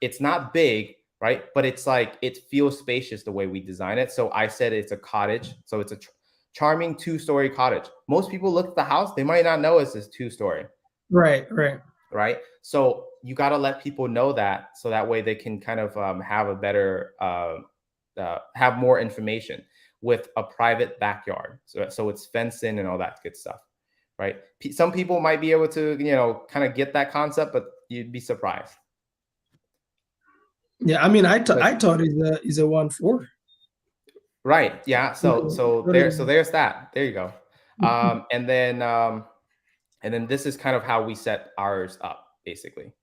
it's not big, right? But it's like it feels spacious the way we design it. So I said it's a cottage, so it's a charming two-story cottage. Most people look at the house, they might not know it's this two-story, Right, right, right? So you got to let people know that, so that way they can kind of have a better, have more information with a private backyard. So it's fenced in and all that good stuff, right? Some people might be able to, kind of get that concept, but you'd be surprised. yeah. I mean, But I thought is a 1-4. right, yeah. So there's that. There you go. Um, and then um, and then this is kind of how we set ours up, basically.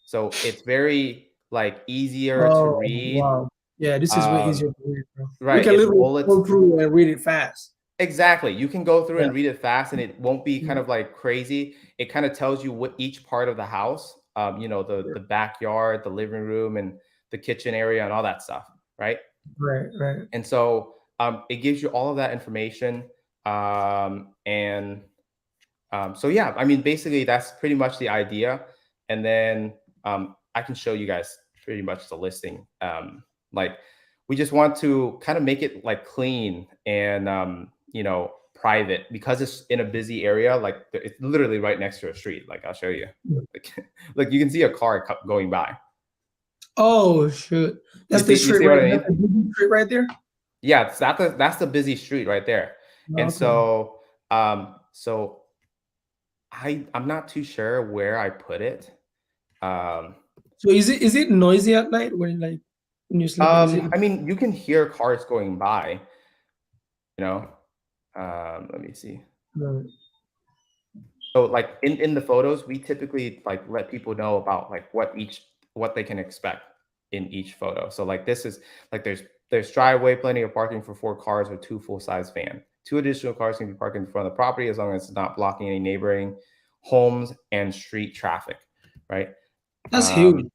So it's very like easier to Oh read. wow. Yeah, this is way Um, easier to read, bro. We right, can it's literally bullets. go through and read it fast. Exactly. You can go through Yeah. and read it fast, and it won't be kind Mhm. of like crazy. It kind of tells you what each part of the house, the backyard, the living room, and the kitchen area, and all that stuff, right? Right, right. And so it gives you all of that information. And So yeah, I mean, basically that's pretty much the idea. And then I can show you guys pretty much the listing. Like we just want to kind of make it like clean and private because it's in a busy area. Like it's literally right next to a street. Like I'll show you. Like, like you can see a car going by. Oh shoot. That's the You street see what right. I That's mean? the big street right there. Yeah, that's the busy street right there. And Okay. so I'm not too sure where I put it. Um, So is it noisy at night when you're sleeping? Is it? I mean, you can hear cars going by, you know. Let me see. Right. So, like in the photos, we typically like let people know about like what they can expect in each photo. So, like this is like there's driveway, plenty of parking for 4 cars or 2 full-size van. 2 additional cars can be parked in front of the property as long as it's not blocking any neighboring homes and street traffic, right? That's huge. Um,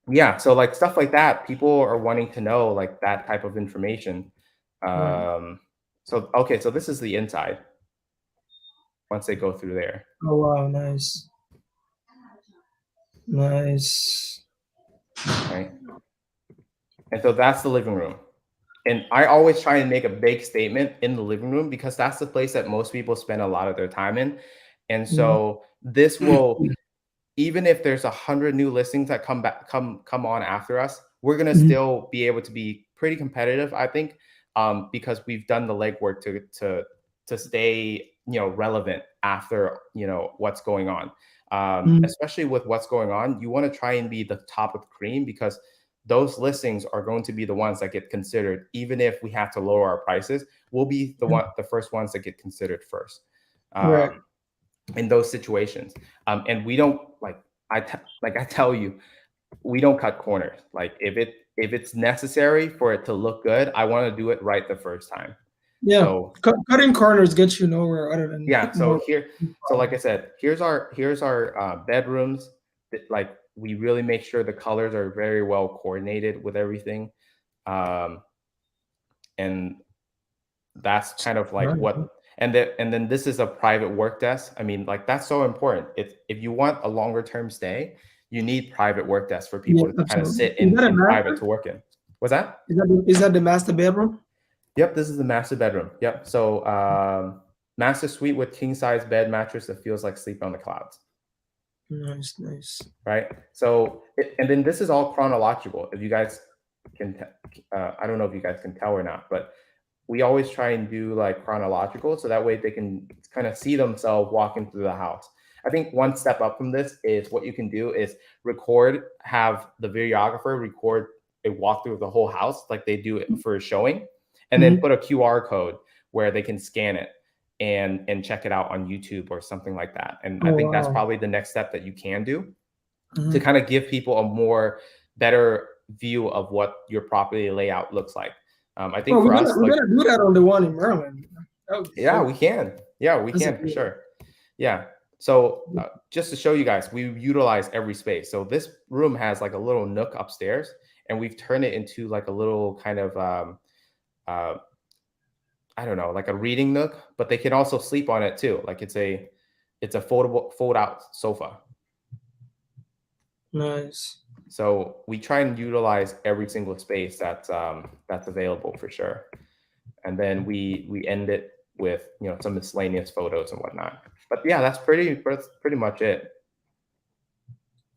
yeah, so like stuff like that, people are wanting to know like that type of information. Right. So okay, so this is the inside once they go through there, Oh wow, nice. Nice. right? And so that's the living room. And I always try and make a big statement in the living room because that's the place that most people spend a lot of their time in. And Mhm. so this will, even if there's 100 new listings that come on after us, we're gonna Mhm. still be able to be pretty competitive, I think, because we've done the legwork to stay relevant after what's going on. Mhm. Especially with what's going on, you want to try and be the top of the cream because those listings are going to be the ones that get considered. Even if we have to lower our prices, we'll be the first ones that get considered first. Right. Um, in those situations. And we don't like I tell you, we don't cut corners. Like if it's necessary for it to look good, I want to do it right the first time. Yeah. So Cutting corners gets you nowhere other than yeah, more so like I problems. said, here's our bedrooms. Like we really make sure the colors are very well coordinated with everything. Um, and that's kind of like Right. what and then this is a private work desk. I mean, like that's so important. If you want a longer term stay, you need private work desks for Yeah, people to kind of absolutely. sit Is that a in private master? to work in. What's that? Is that the master bedroom? Yep, this is the master bedroom. Yep. So master suite with king size bed, mattress that feels like sleep on the clouds. Nice, nice. Right. So and then this is all chronological. If you guys can I don't know if you guys can tell or not, but we always try and do like chronological so that way they can kind of see themselves walking through the house. I think one step up from this is what you can do is have the videographer record a walkthrough of the whole house like they do it for a showing, and then Mhm. put a QR code where they can scan it and check it out on YouTube or something like that. And I Oh think that's wow. probably the next step that you can do to Mhm. kind of give people a more better view of what your property layout looks like. I think Well, for us, we're like, gonna do that on the one in Maryland. That would be yeah, so we can. Yeah, we that's a can for good sure. Yeah. So just to show you guys, we utilize every space. So this room has like a little nook upstairs, and we've turned it into like a little kind of uh, I don't know, like a reading nook. But they can also sleep on it too. Like it's a fold out sofa. nice. So we try and utilize every single space that's available for sure. And then we end it with some miscellaneous photos and whatnot. But yeah, that's pretty much it.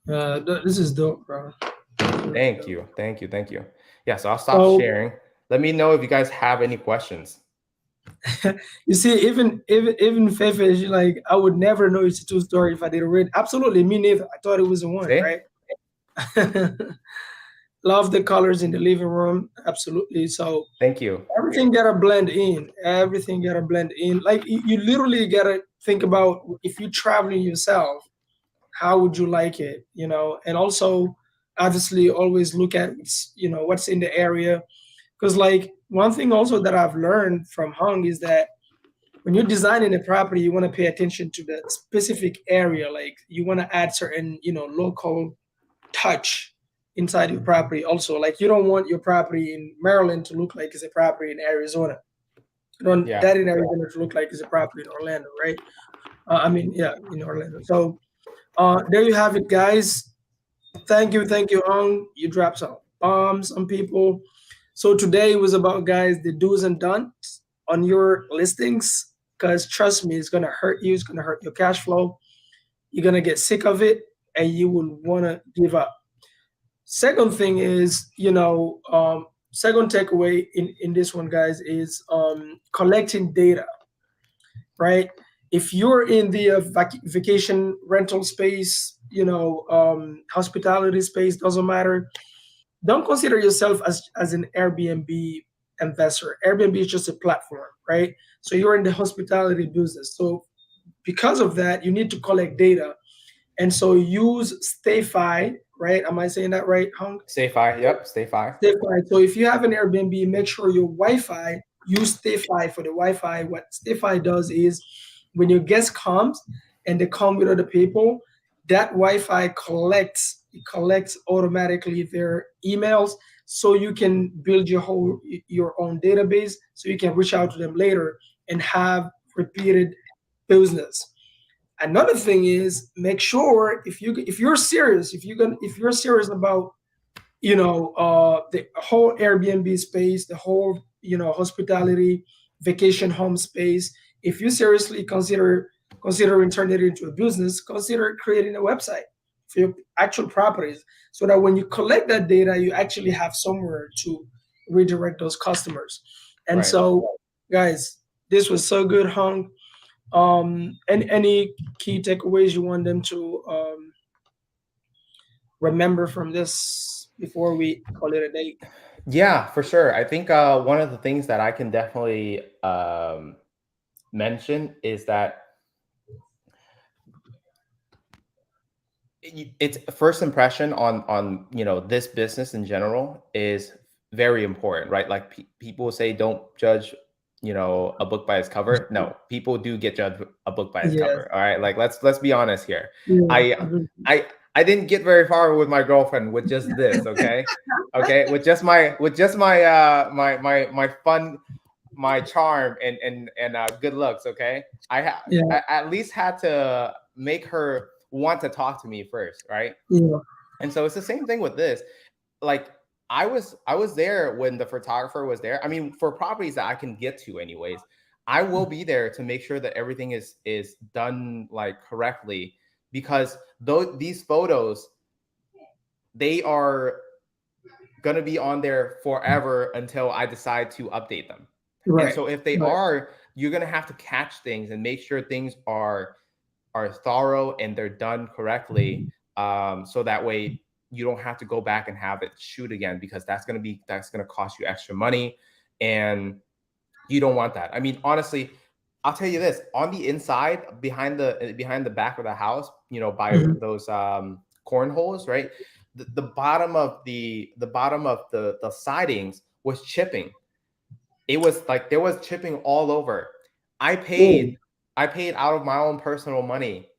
This is dope, bro. This is really Thank dope. you, thank you, thank you. Yeah, so I'll stop So sharing. Let me know if you guys have any questions. you see, even Fefe, she like I would never know it's a two story if I didn't read. Absolutely, me neither. I thought it was a one, See? right? Love the colors in the living room. Absolutely. So Thank you. everything gotta blend in. Everything gotta blend in. Like you literally gotta think about if you're traveling yourself, how would you like it? And also obviously always look at what's in the area. Because like one thing also that I've learned from Hung is that when you're designing a property, you want to pay attention to the specific area. Like you want to add certain, local touch inside your property. Also, like you don't want your property in Maryland to look like it's a property in Arizona. You don't Yeah. that in Arizona to look like it's a property in Orlando, right? I mean, yeah, in Orlando. So there you have it, guys. Thank you, Hung. You dropped some bombs on people. So today was about, guys, the do's and don'ts on your listings. Because trust me, it's gonna hurt you. It's gonna hurt your cash flow. You're gonna get sick of it, and you will wanna give up. Second thing is, second takeaway in this one, guys, is collecting data, right? If you're in the vacation rental space, hospitality space, doesn't matter. Don't consider yourself as an Airbnb investor. Airbnb is just a platform, right? So you're in the hospitality business. So because of that, you need to collect data. And so use StayFi, right? Am I saying that right, Hung? Stay fi. Yep. Stay fi. StayFi. So if you have an Airbnb, make sure your Wi-Fi, use StayFi for the Wi-Fi. What StayFi does is when your guest comes and they come with other people, that Wi-Fi collects automatically their emails, so you can build your own database, so you can reach out to them later and have repeated business. Another thing is make sure if you're serious, if you're serious about the whole Airbnb space, the whole hospitality vacation home space. If you seriously considering turning it into a business, consider creating a website for your actual properties, so that when you collect that data, you actually have somewhere to redirect those customers. And Right. so, guys, this was so good, Hung. And any key takeaways you want them to remember from this before we call it a day? Yeah, for sure. I think one of the things that I can definitely mention is that it's first impression on this business in general is very important, right? Like people say don't judge a book by its cover. No, people do get judged a book by its Yes. cover. All right, like let's be honest here. Yeah. i i I didn't get very far with my girlfriend with just this. Okay, with just my my fun, my charm, and good looks. Okay, Yeah. I at least had to make her want to talk to me first, right? Yeah. And so it's the same thing with this. Like I was there when the photographer was there. I mean, for properties that I can get to anyways, I will be there to make sure that everything is done like correctly, because though these photos, they are going to be on there forever until I decide to update them. And Right. so if they Right. are, you're going to have to catch things and make sure things are thorough and they're done correctly, so that way you don't have to go back and have it shoot again, because that's going to cost you extra money, and you don't want that. I mean, honestly, I'll tell you this: on the inside, behind the back of the house, by Mhm. those cornholes, right? The bottom of the sidings was chipping. It was like there was chipping all over. I Oh, paid I paid out of my own personal money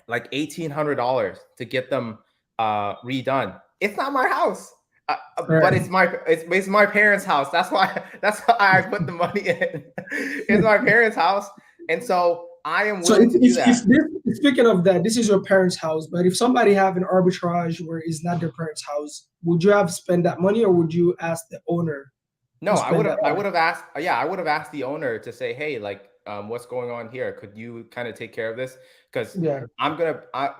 like $1,800 to get them redone. It's not my house, but right. it's my parents' house. That's why I put the money in. It's my parents' house, and so I am So willing to do if that. this, speaking of that, this is your parents' house, but if somebody have an arbitrage where it's not their parents' house, would you have spend that money or would you ask the owner to No, I would spend have that I money? would have asked, yeah, I would have asked the owner to say, "Hey, like what's going on here? Could you kind of take care of this? Cuz Yeah. I'm going to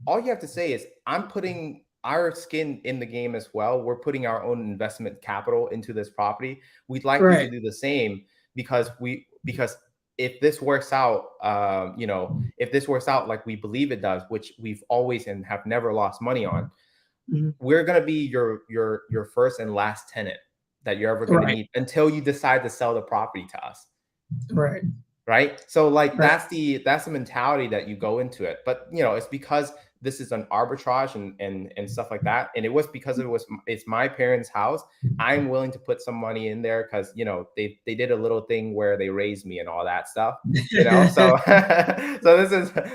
all you have to say is I'm putting our skin in the game as well. We're putting our own investment capital into this property. We'd like you to Right. do the same, because if this works out, if this works out like we believe it does, which we've always and have never lost money on, Mhm. we're going to be your first and last tenant that you're ever going to Right. need until you decide to sell the property to us, Right. right? So like Right. that's the mentality that you go into it. But it's because this is an arbitrage and stuff like that, and it was because it's my parents' house. I'm willing to put some money in there because they did a little thing where they raised me and all that stuff. So so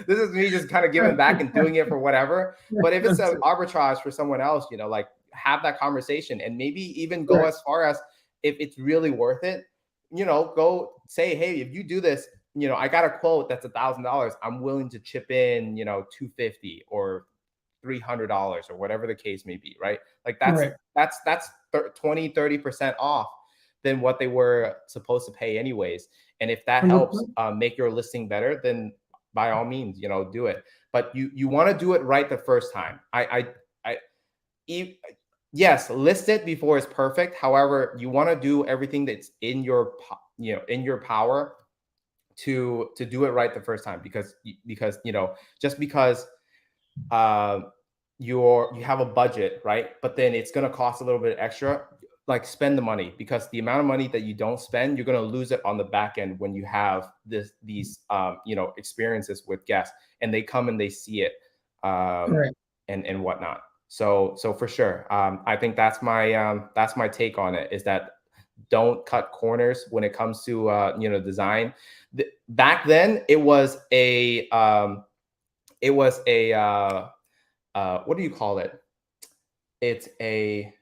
this is me just kind of giving back and doing it for whatever. But if it's an arbitrage for someone else, like have that conversation and maybe even go Right. as far as, if it's really worth it, go say, hey, if you do this, I got a quote that's $1,000. I'm willing to chip in, 250 or $300 or whatever the case may be, right? Like Right. that's 20, 30% off than what they were supposed to pay anyways. And if that helps 100%. make your listing better, then by all means, do it. But you want to do it right the first time. I e- yes, list it before it's perfect. However, you want to do everything that's in your power to do it right the first time, because just because uh you have a budget, right, but then it's going to cost a little bit extra, like spend the money, because the amount of money that you don't spend, you're going to lose it on the back end when you have these experiences with guests and they come and they see it, um Right. and whatnot. So for sure, I think that's my take on it, is that don't cut corners when it comes to design. Back then it was a what do you call it? It's a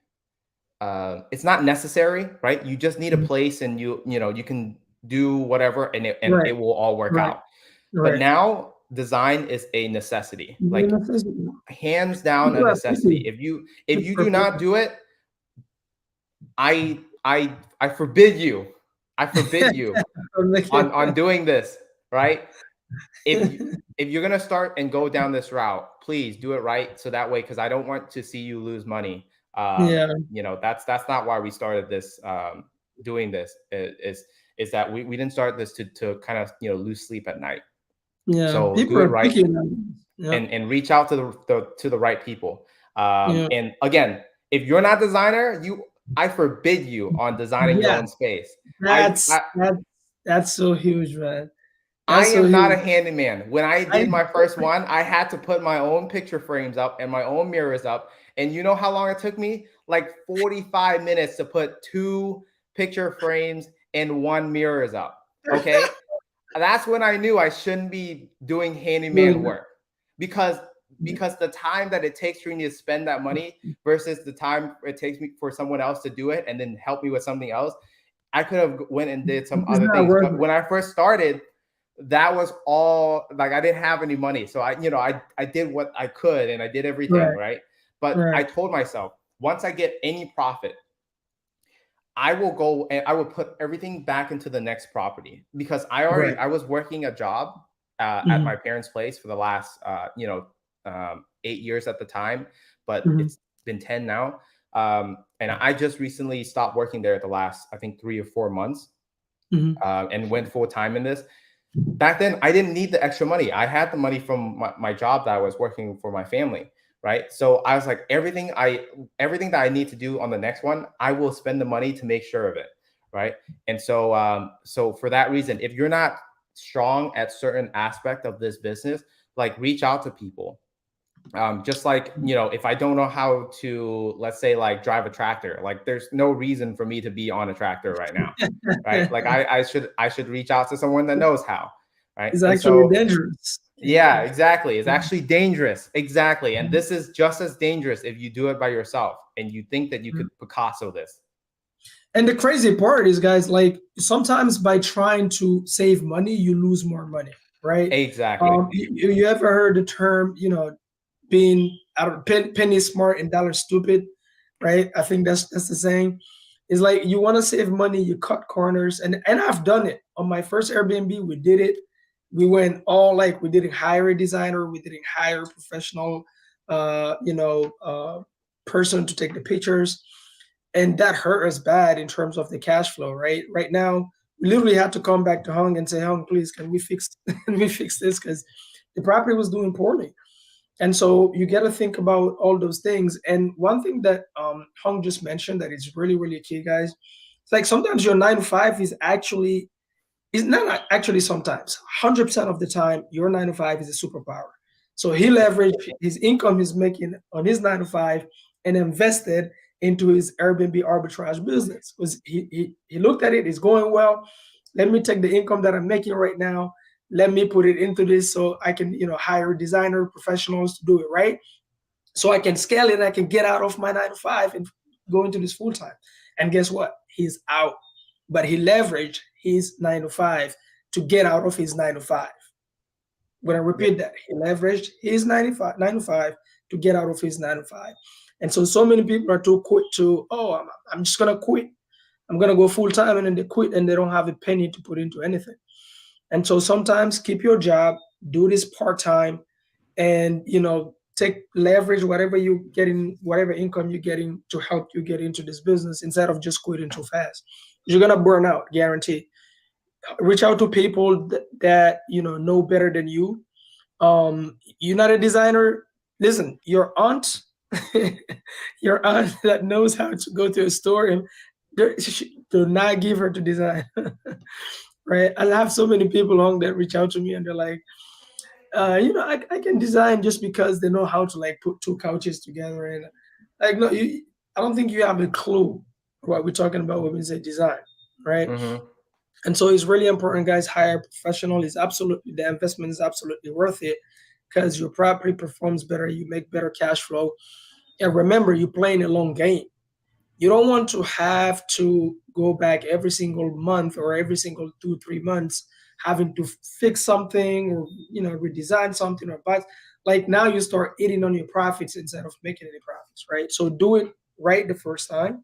it's not necessary, right? You just need a Mhm. place, and you can do whatever, and it Right. will all work Right. out. But Right. now design is a necessity, like People hands down a are necessity. picky. If you do Prefer- not do it, I forbid you. I forbid you on doing this, right? if if you're gonna start and go down this route, please do it right, so that way, because I don't want to see you lose money. Yeah. That's not why we started this. Doing this is that we didn't start this to kind of lose sleep at night. Yeah. So People do it are right, picky nowadays. Yeah. and reach out to the right people. Yeah. And again, if you're not designer, I forbid you on designing your Yeah. own space. I, That's I that's that's so huge, man. I That's so am not a huge. handyman. When I I did my first one, I had to put my own picture frames up and my own mirrors up. And you know how long it took me? Like 45 minutes to put two picture frames and one mirrors up. Okay. That's when I knew I shouldn't be doing handyman doing work because that. the time that it takes for me to spend that money versus the time it takes me for someone else to do it and then help me with something else, I could have went and did some It's other not things. worth But it. when I first started, that was all like I didn't have any money. So I did what I could and I did everything, Right. right? But I Right. told myself, once I get any profit, I will go and I will put everything back into the next property because Right. I was working a job at my Hmm. parents' place for the last 8 years at the time, but Hmm. it's been 10 now. And I just recently stopped working there the last I think 3 or 4 months, Hmm. and went full time in this. Back then I didn't need the extra money. I had the money from my job that I was working for my family, right? So I was like, everything that I need to do on the next one, I will spend the money to make sure of it, right? And so for that reason, if you're not strong at certain aspect of this business, like reach out to people. Just like, if I don't know how to, let's say, like drive a tractor, like there's no reason for me to be on a tractor right now, right? Like I should reach out to someone that knows how, right? It's And actually so dangerous. yeah, exactly, it's actually dangerous, exactly. And this is just as dangerous if you do it by yourself and you think that you could Picasso this. And the crazy part is, guys, like sometimes by trying to save money, you lose more money, right? Exactly. You ever heard the term, being out of penny smart and dollar stupid, right? I think that's the saying. It's like you want to save money, you cut corners, and I've done it on my first Airbnb. We did it. We went all like we didn't hire a designer, we didn't hire a professional, uh, you know, uh, person to take the pictures, and that hurt us bad in terms of the cash flow. Right now, we literally had to come back to Hung and say, Hung, please, can we fix can we fix this because the property was doing poorly. And so you got to think about all those things. And one thing that Hong just mentioned that is really, really key, guys. It's like sometimes your 9 to 5 is actually is not actually sometimes 100% of the time your 9 to 5 is a superpower. So he leveraged his income he's making on his 9 to 5 and invested into his Airbnb arbitrage business because he looked at it, it's going well. Let me take the income that I'm making right now, let me put it into this so I can hire designer professionals to do it, right? So I can scale it and I can get out of my 9 to 5 and go into this full time. And guess what? He's out. But he leveraged his 9 to 5 to get out of his 9 to 5. When I Yeah. repeat that, he leveraged his 9 to 5 to get out of his 9 to 5. And so many people are too quick to, oh, I'm just gonna quit. I'm gonna go full time, and then they quit and they don't have a penny to put into anything. And so sometimes keep your job, do this part time, and take leverage whatever you getting, whatever income you're getting to help you get into this business instead of just quitting too fast. You're gonna burn out, guaranteed. Reach out to people that know better than you. You're not a designer. Listen, your aunt, your aunt that knows how to go to a store and do not give her to design. Right? I have so many people on that reach out to me and they're like, I can design just because they know how to like put two couches together and like no, I don't think you have a clue what we're talking about when we say design, right? Hmm. And so it's really important, guys. Hire a professional. Is absolutely the investment is absolutely worth it because your property performs better, you make better cash flow, and remember, you're playing a long game. You don't want to have to go back every single month or every single 2 3 months having to fix something or redesign something or buy. Like now you start eating on your profits instead of making any profits, right? So do it right the first time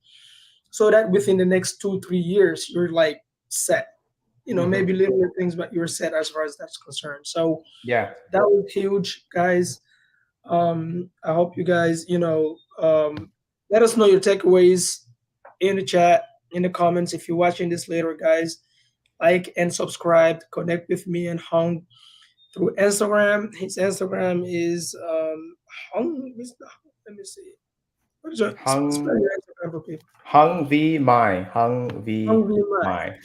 so that within the next 2 3 years you're like set. Maybe Hmm. little things, but you're set as far as that's concerned. So Yeah. that was huge, guys. I hope you guys, let us know your takeaways in the chat, in the comments. If you're watching this later, guys, like and subscribe. Connect with me and Hung through Instagram. His Instagram is Hung. Let me see. What is your spell Hung your Instagram for people? Hung V Mai. Hung V Hungry Mike. Mai.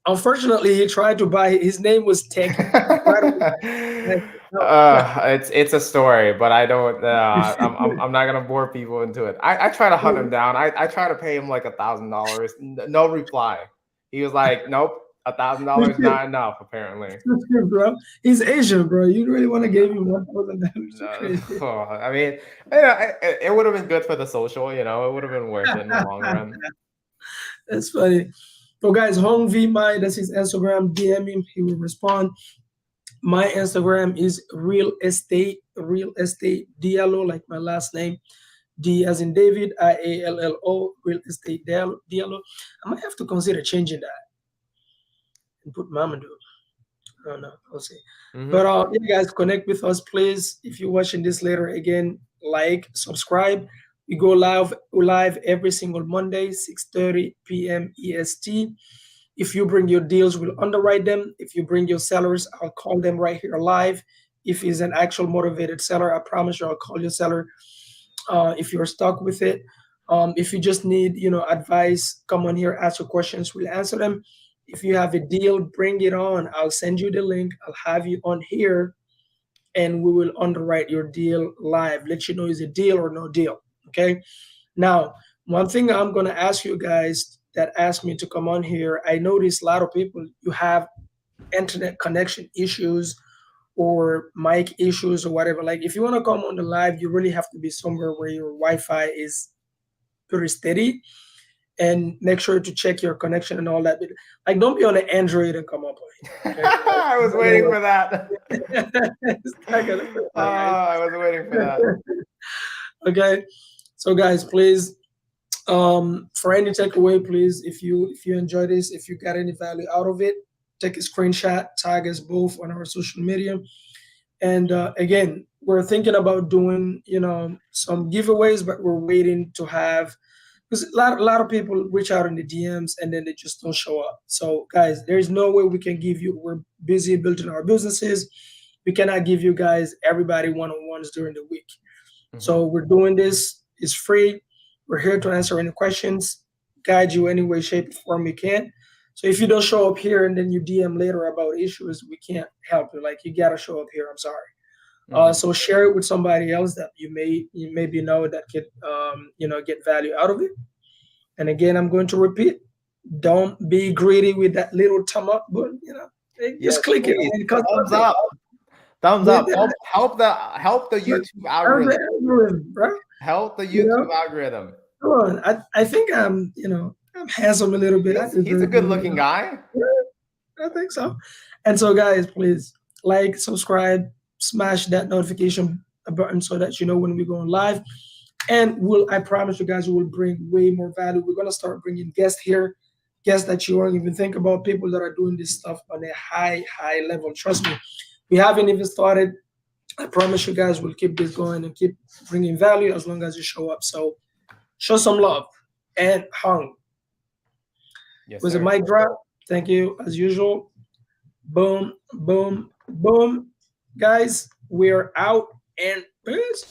Unfortunately, he tried to buy. His name was Techie. He tried to buy. No. It's a story, but I don't. I'm not gonna bore people into it. I try to hunt him down. I try to pay him like $1,000. No reply. He was like, "Nope, $1,000 not enough." Apparently, Bro, he's Asian, bro. You really want to give him $1,000? You no, crazy. I mean, it would have been good for the social. It would have been worth it in the long run. That's funny. So, guys, Hong V Mai, that's his Instagram. DM him, he will respond. My Instagram is real estate Diallo, like my last name. D as in David, IALLO, real estate Diallo. I might have to consider changing that and put Mamadou. I don't know. We'll see. But Hmm. you guys connect with us, please. If you're watching this later, again, like, subscribe. We go live every single Monday, 6:30 p.m. EST. If you bring your deals, we'll underwrite them. If you bring your sellers, I'll call them right here live. If he's an actual motivated seller, I promise you I'll call your seller. If you're stuck with it, if you just need advice, come on here, ask your questions, we'll answer them. If you have a deal, bring it on. I'll send you the link. I'll have you on here, and we will underwrite your deal live. Let you know is a deal or no deal. Okay. Now, one thing I'm gonna ask you guys that asked me to come on here. I notice a lot of people you have internet connection issues or mic issues or whatever. Like if you want to come on the live, you really have to be somewhere where your Wi-Fi is pretty steady, and make sure to check your connection and all that. Like don't be on an Android and come up on here. Okay. I was waiting for that. It's not gonna work out, I was waiting for that. guys. Okay. So guys, please, for any takeaway, please, if you enjoy this, if you got any value out of it, take a screenshot, tag us both on our social media. And again, we're thinking about doing some giveaways, but we're waiting to have, because a lot of people reach out in the DMs and then they just don't show up. So guys, there's no way we can give you. We're busy building our businesses. We cannot give you guys everybody one-on-ones during the week. Mhm. So we're doing this. It's free. We're here to answer any questions, guide you any way, shape, or form we can. So if you don't show up here and then you DM later about issues, we can't help you. Like you gotta show up here. I'm sorry. Mhm. So share it with somebody else that you maybe know that could get value out of it. And again, I'm going to repeat: don't be greedy with that little thumb up button. Yes, Just click it, please. man. It costs Thumbs nothing. up. Thumbs With up. that, Help the YouTube how's the algorithm. algorithm, bro? Help the You YouTube know, algorithm. come on. I think I'm handsome a little bit. I He's a deserve good looking guy. Yeah, I think so. And so, guys, please like, subscribe, smash that notification button so that you know when we're going live. And I promise you guys, we will bring way more value. We're gonna start bringing guests here, guests that you won't even think about, people that are doing this stuff on a high level. Trust me, we haven't even started. I promise you guys, we'll keep this going and keep bringing value as long as you show up. So show some love. And Hung Yes, was a sir. mic drop. Thank you as usual. Boom, boom, boom. Guys, we're out and peace.